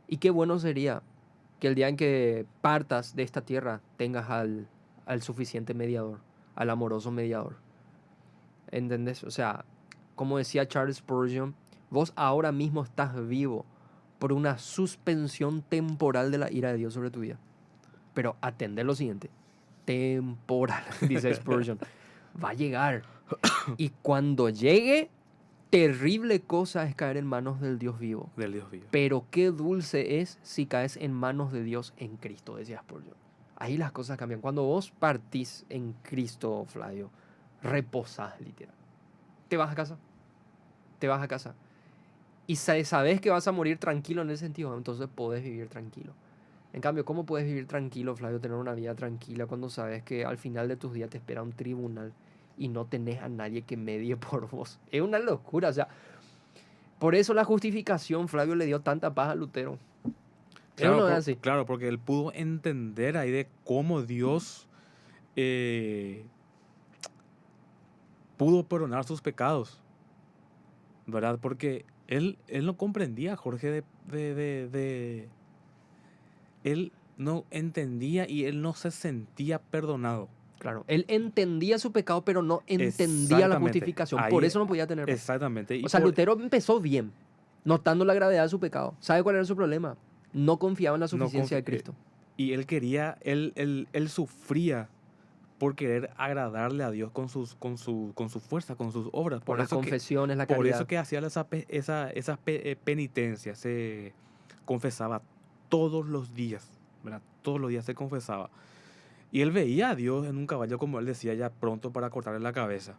Y qué bueno sería que el día en que partas de esta tierra tengas al suficiente mediador, al amoroso mediador. ¿Entendés? O sea, como decía Charles Spurgeon, vos ahora mismo estás vivo por una suspensión temporal de la ira de Dios sobre tu vida. Pero atende lo siguiente. Temporal, dice Spurgeon. Va a llegar. Y cuando llegue, terrible cosa es caer en manos del Dios vivo. Del Dios vivo. Pero qué dulce es si caes en manos de Dios en Cristo, decía Spurgeon. Ahí las cosas cambian. Cuando vos partís en Cristo, Flavio, reposás, literal. Te vas a casa. Te vas a casa. Y sabes que vas a morir tranquilo en ese sentido, entonces podés vivir tranquilo. En cambio, ¿cómo puedes vivir tranquilo, Flavio, tener una vida tranquila cuando sabes que al final de tus días te espera un tribunal y no tenés a nadie que medie por vos? Es una locura, o sea, por eso la justificación, Flavio, le dio tanta paz a Lutero. Eso Claro, no es así. claro, porque él pudo entender ahí de cómo Dios eh, pudo perdonar sus pecados, ¿verdad? Porque él no comprendía, Jorge, él no entendía y él no se sentía perdonado. Claro, él entendía su pecado, pero no entendía la Exactamente, justificación. Por ahí, eso no podía tener paz. exactamente. O sea, Lutero empezó bien, notando la gravedad de su pecado. ¿Sabe cuál era su problema? No confiaba en la No suficiencia de Cristo. y él quería, él sufría por querer agradarle a Dios con su fuerza, con sus obras. Por las confesiones, la caridad. Por eso que hacía esas penitencias, se confesaba todos los días, ¿verdad? Todos los días se confesaba. Y él veía a Dios en un caballo, como él decía, ya pronto para cortarle la cabeza.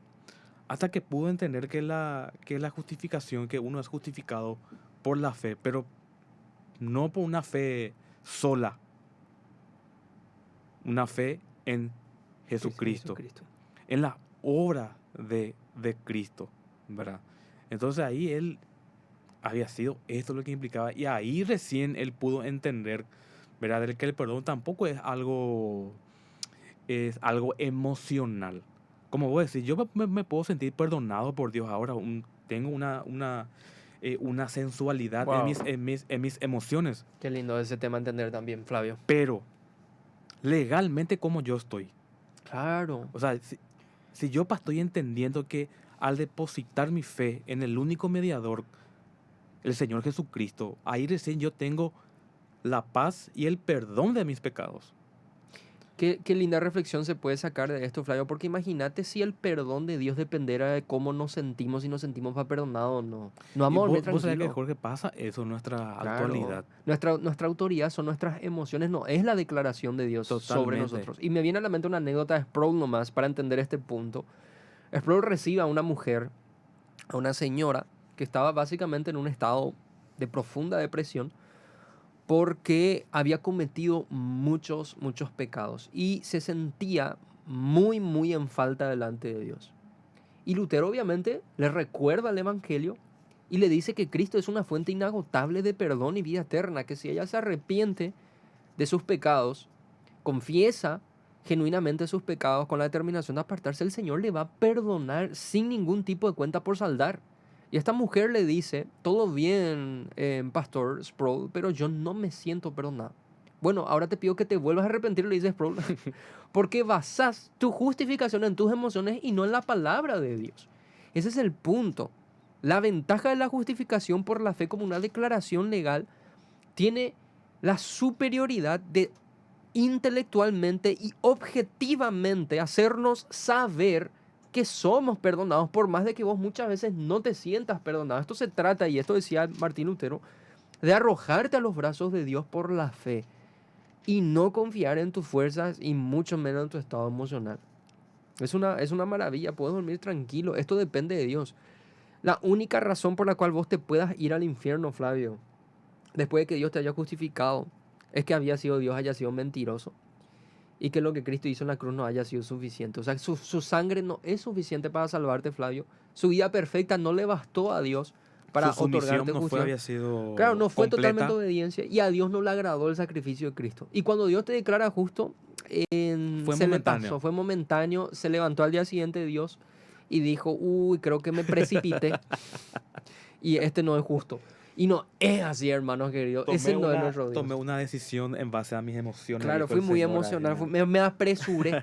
Hasta que pudo entender que la justificación, que uno es justificado por la fe, pero no por una fe sola, una fe en Jesucristo, Jesucristo. en la obra de Cristo, ¿verdad? Entonces ahí él había sido esto lo que implicaba, y ahí recién él pudo entender, ¿verdad? De que el perdón tampoco es algo emocional. Como vos decís, yo me puedo sentir perdonado por Dios ahora, tengo una sensualidad Wow. en mis emociones, Qué lindo ese tema entender también, Flavio. pero legalmente como yo estoy. Claro. O sea, si yo estoy entendiendo que al depositar mi fe en el único mediador, el Señor Jesucristo, ahí recién yo tengo la paz y el perdón de mis pecados. Qué linda reflexión se puede sacar de esto, Flavio, porque imagínate si el perdón de Dios dependiera de cómo nos sentimos, si nos sentimos más perdonados o no. No Y vamos a dormir vos sabés que, tranquilos. Jorge, pasa eso en nuestra Claro. actualidad. Nuestra autoridad son nuestras emociones, no es la declaración de Dios sobre Totalmente. nosotros. Y me viene a la mente una anécdota de Sproul nomás para entender este punto. Sproul recibe a una mujer, a una señora, que estaba básicamente en un estado de profunda depresión porque había cometido muchos pecados y se sentía muy en falta delante de Dios. Y Lutero obviamente le recuerda el Evangelio y le dice que Cristo es una fuente inagotable de perdón y vida eterna, que si ella se arrepiente de sus pecados, confiesa genuinamente sus pecados con la determinación de apartarse, el Señor le va a perdonar sin ningún tipo de cuenta por saldar. Y esta mujer le dice, todo bien, Pastor Sproul, pero yo no me siento perdonado. Bueno, ahora te pido que te vuelvas a arrepentir, le dice Sproul, porque basás tu justificación en tus emociones y no en la palabra de Dios. Ese es el punto. La ventaja de la justificación por la fe como una declaración legal tiene la superioridad de intelectualmente y objetivamente hacernos saber que somos perdonados por más de que vos muchas veces no te sientas perdonado. Esto se trata, y esto decía Martín Lutero, de arrojarte a los brazos de Dios por la fe y no confiar en tus fuerzas y mucho menos en tu estado emocional. Es una maravilla, puedes dormir tranquilo, esto depende de Dios. La única razón por la cual vos te puedas ir al infierno, Flavio, después de que Dios te haya justificado, es que había sido Dios, haya sido mentiroso y que lo que Cristo hizo en la cruz no haya sido suficiente. O sea, su sangre no es suficiente para salvarte, Flavio. Su vida perfecta no le bastó a Dios para Su sumisión otorgarte no fue, justicia. había Claro, sido no fue totalmente completa. obediencia y a Dios no le agradó el sacrificio de Cristo. Y cuando Dios te declara justo, Fue se le pasó, momentáneo. fue momentáneo, se levantó al día siguiente Dios y dijo, uy, creo que me precipité y este no es justo. Y no es así, hermanos queridos, ese no es nuestro Tomé Dios. una decisión en base a mis emociones, Claro, dijo fui el muy Señor ahí. emocional, me apresuré.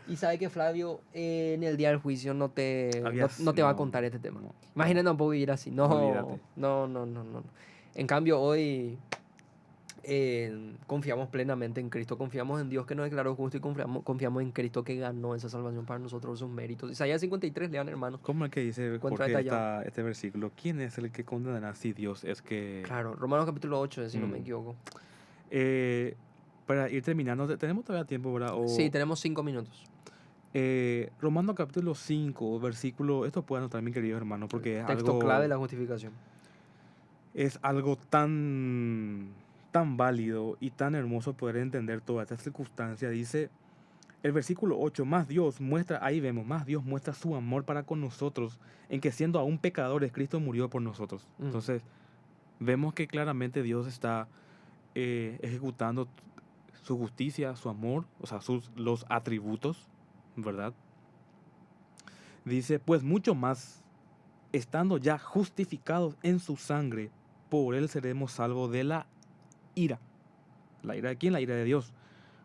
Y sabe que Flavio en el día del juicio no te va a No, contar este tema. no, Imagínate no, no puedo vivir así. olvídate. No. En cambio, hoy confiamos plenamente en Cristo, confiamos en Dios que nos declaró justo y confiamos en Cristo que ganó esa salvación para nosotros, sus méritos. Isaías 53, lean hermanos, ¿Cómo es que dice encuentra Jorge detallado. este versículo? ¿Quién es el que condenará si Dios es que... Claro, Romanos capítulo 8, si no me Mm. equivoco. Para ir terminando, tenemos todavía tiempo, ¿verdad? Sí, tenemos 5 minutos. Romanos capítulo 5 versículo, esto puede anotar mi querido hermano, porque Texto clave de la justificación. es algo tan, tan válido y tan hermoso poder entender toda esta circunstancia. Dice el versículo 8, más Dios muestra, ahí vemos, más Dios muestra su amor para con nosotros, en que siendo aún pecadores, Cristo murió por nosotros. Mm. Entonces, vemos que claramente Dios está ejecutando su justicia, su amor, o sea, los atributos, ¿verdad? Dice, pues mucho más, estando ya justificados en su sangre, por él seremos salvos de la ira. ¿La ira de quién? La ira de Dios.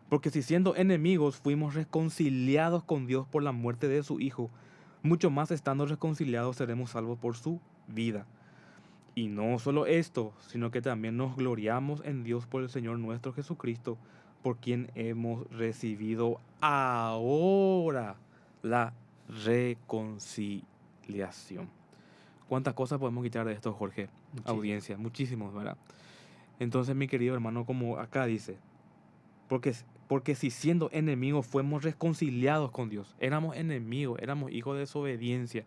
Porque si siendo enemigos fuimos reconciliados con Dios por la muerte de su Hijo, mucho más estando reconciliados seremos salvos por su vida. Y no solo esto, sino que también nos gloriamos en Dios por el Señor nuestro Jesucristo, por quien hemos recibido ahora la reconciliación. ¿Cuántas cosas podemos quitar de esto, Jorge? Muchísimo. Audiencia, muchísimos, ¿verdad? Entonces, mi querido hermano, como acá dice, porque si siendo enemigos fuimos reconciliados con Dios, éramos enemigos, éramos hijos de desobediencia,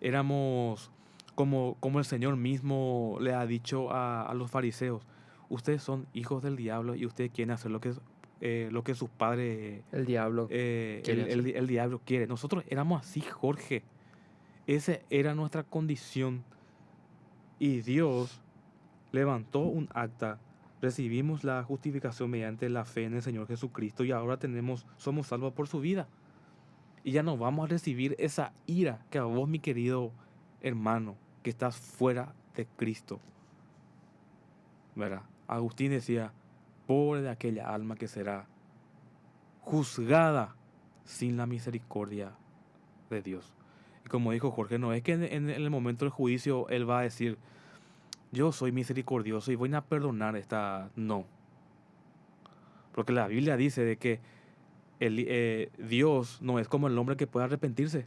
éramos como el Señor mismo le ha dicho a los fariseos, ustedes son hijos del diablo y ustedes quieren hacer lo que sus padres, El diablo quiere hacer. el diablo quiere. Nosotros éramos así, Jorge. Esa era nuestra condición. Y Dios levantó un acta. Recibimos la justificación mediante la fe en el Señor Jesucristo y ahora somos salvos por su vida. Y ya no vamos a recibir esa ira que a vos, mi querido hermano, que estás fuera de Cristo. ¿Verdad? Agustín decía, pobre de aquella alma que será juzgada sin la misericordia de Dios. Y como dijo Jorge, no es que en el momento del juicio Él va a decir, yo soy misericordioso y voy a perdonar esta... No. Porque la Biblia dice de que Dios no es como el hombre que puede arrepentirse.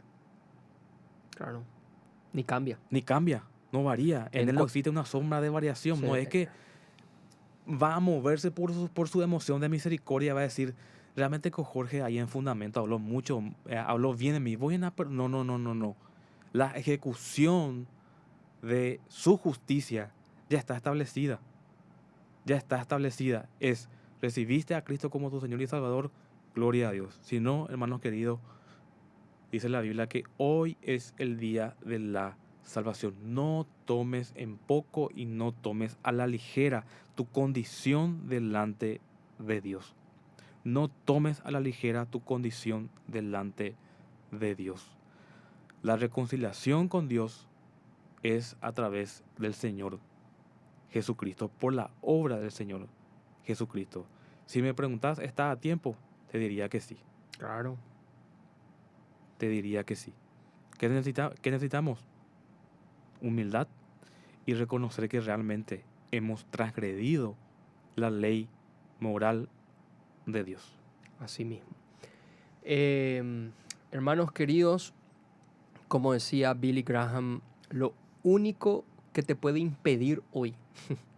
Claro. Ni cambia. Ni cambia, no varía. En En Él no cu- existe una sombra de variación. Sí. No es que va a moverse por su emoción de misericordia. Va a decir, realmente con Jorge ahí en fundamento habló mucho, habló bien de mí. No, no, no, no, no. La ejecución de su justicia ya está establecida. Ya está establecida. Recibiste a Cristo como tu Señor y Salvador, gloria a Dios. Si no, hermanos queridos, dice la Biblia que hoy es el día de la salvación. No tomes en poco y no tomes a la ligera tu condición delante de Dios. No tomes a la ligera tu condición delante de Dios. La reconciliación con Dios es a través del Señor Jesucristo, por la obra del Señor Jesucristo. Si me preguntas, ¿está a tiempo? Te diría que sí. Claro. Te diría que sí. ¿Qué necesitamos? Humildad y reconocer que realmente hemos transgredido la ley moral de Dios. Así mismo. Hermanos queridos, como decía Billy Graham, lo único que te puede impedir hoy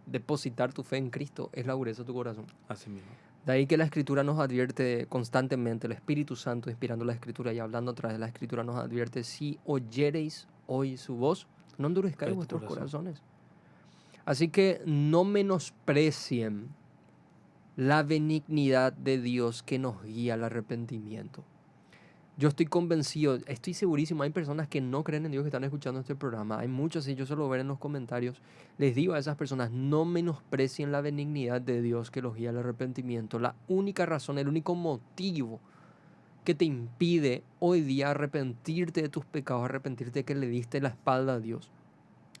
depositar tu fe en Cristo es la dureza de tu corazón. Así mismo. De ahí que la Escritura nos advierte constantemente, el Espíritu Santo inspirando la Escritura y hablando a través de la Escritura nos advierte, si oyereis hoy su voz, no endurezcáis Tu vuestros corazón. corazones. Así que no menosprecien la benignidad de Dios que nos guía al arrepentimiento. Yo estoy convencido, estoy segurísimo, hay personas que no creen en Dios que están escuchando este programa, hay muchos y yo solo ver en los comentarios, les digo a esas personas, no menosprecien la benignidad de Dios que los guía al arrepentimiento. La única razón, el único motivo que te impide hoy día arrepentirte de tus pecados, arrepentirte de que le diste la espalda a Dios,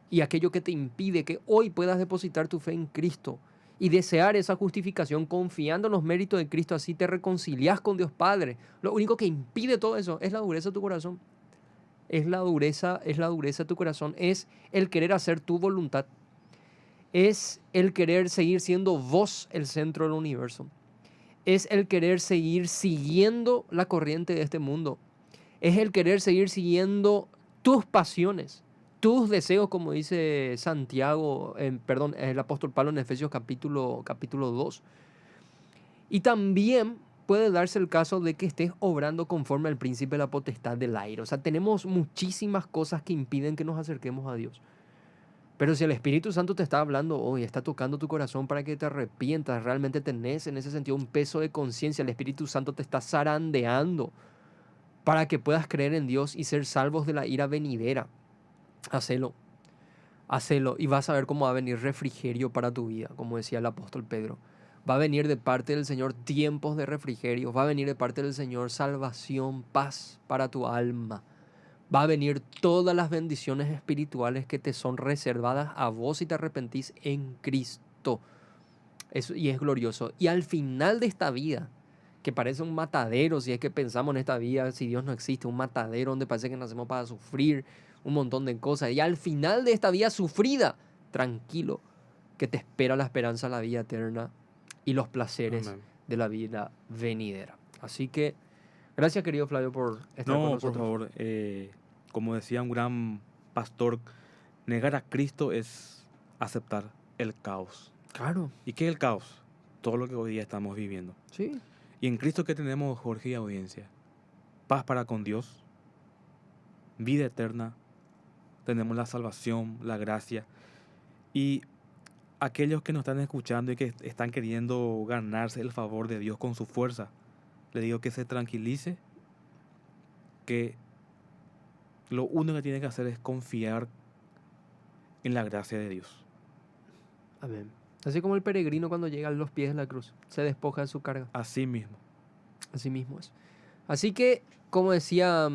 y aquello que te impide que hoy puedas depositar tu fe en Cristo y desear esa justificación confiando en los méritos de Cristo, así te reconcilias con Dios Padre. Lo único que impide todo eso es la dureza de tu corazón. Es la dureza de tu corazón, es el querer hacer tu voluntad. Es el querer seguir siendo vos el centro del universo. Es el querer seguir siguiendo la corriente de este mundo. Es el querer seguir siguiendo tus pasiones, tus deseos, como dice Santiago, el apóstol Pablo en Efesios capítulo 2. Y también puede darse el caso de que estés obrando conforme al príncipe de la potestad del aire. O sea, tenemos muchísimas cosas que impiden que nos acerquemos a Dios. Pero si el Espíritu Santo te está hablando hoy, está tocando tu corazón para que te arrepientas, realmente tenés en ese sentido un peso de conciencia, el Espíritu Santo te está zarandeando para que puedas creer en Dios y ser salvos de la ira venidera. Hacelo, hacelo y vas a ver cómo va a venir refrigerio para tu vida, como decía el apóstol Pedro. Va a venir de parte del Señor tiempos de refrigerio, va a venir de parte del Señor salvación, paz para tu alma. Va a venir todas las bendiciones espirituales que te son reservadas a vos si te arrepentís en Cristo. Y es glorioso. Y al final de esta vida, que parece un matadero, si es que pensamos en esta vida, si Dios no existe, un matadero donde parece que nacemos para sufrir un montón de cosas. Y al final de esta vida sufrida, tranquilo, que te espera la esperanza de la vida eterna y los placeres Amén. de la vida venidera. Así que, gracias querido Flavio por estar con No, por nosotros. favor, como decía un gran pastor, negar a Cristo es aceptar el caos. Claro, ¿Y qué es el caos? Todo lo que hoy día estamos viviendo. sí. Y en Cristo, ¿qué tenemos, Jorge y audiencia? Paz para con Dios, vida eterna, tenemos la salvación, la gracia. Y aquellos que nos están escuchando y que están queriendo ganarse el favor de Dios con su fuerza, le digo que se tranquilice, que lo único que tiene que hacer es confiar en la gracia de Dios. Amén. Así como el peregrino cuando llega a los pies de la cruz, se despoja de su carga. Así mismo. Así mismo es. Así que, como decía,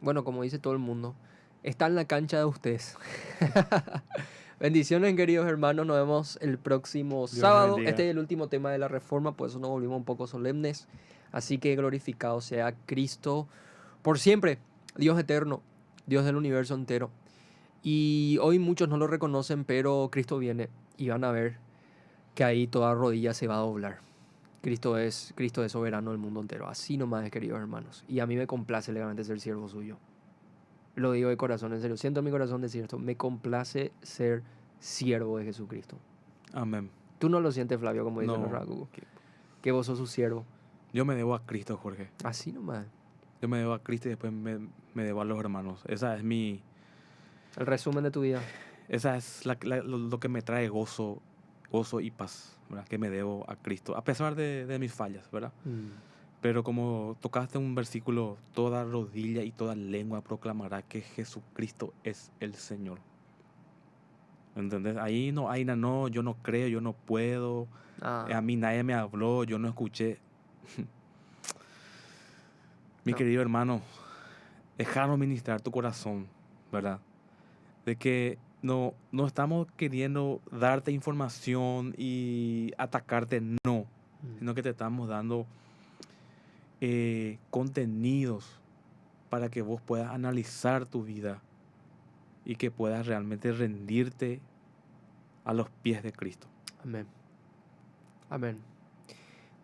bueno, como dice todo el mundo, está en la cancha de ustedes. Bendiciones, queridos hermanos. Nos vemos el próximo Dios les sábado. bendiga. Este es el último tema de la reforma, por eso nos volvimos un poco solemnes. Así que glorificado sea Cristo por siempre, Dios eterno, Dios del universo entero. Y hoy muchos no lo reconocen, pero Cristo viene y van a ver que ahí toda rodilla se va a doblar. Cristo es soberano del mundo entero. Así nomás, queridos hermanos. Y a mí me complace legalmente ser siervo suyo. Lo digo de corazón, en serio. Siento en mi corazón decir esto. Me complace ser siervo de Jesucristo. Amén. Tú no lo sientes, Flavio, como dice los No, Raku, que vos sos su siervo. yo me debo a Cristo, Jorge. Así nomás. Yo me debo a Cristo y después me debo a los hermanos. Esa es El resumen de tu vida. esa es lo que me trae gozo y paz, ¿verdad? Que me debo a Cristo, a pesar de mis fallas, ¿verdad? Pero como tocaste un versículo, toda rodilla y toda lengua proclamará que Jesucristo es el Señor. ¿Entendés? Ahí no hay no, yo no creo, yo no puedo. A mí nadie me habló, yo no escuché. Mi No. querido hermano, dejarnos ministrar tu corazón, ¿verdad? De que no estamos queriendo darte información y atacarte, no, sino que te estamos dando contenidos para que vos puedas analizar tu vida y que puedas realmente rendirte a los pies de Cristo. Amén. Amén.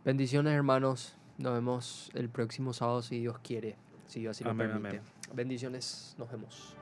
Bendiciones, hermanos. Nos vemos el próximo sábado si Dios quiere, si Dios así lo Amén, permite. amén. Bendiciones. Nos vemos.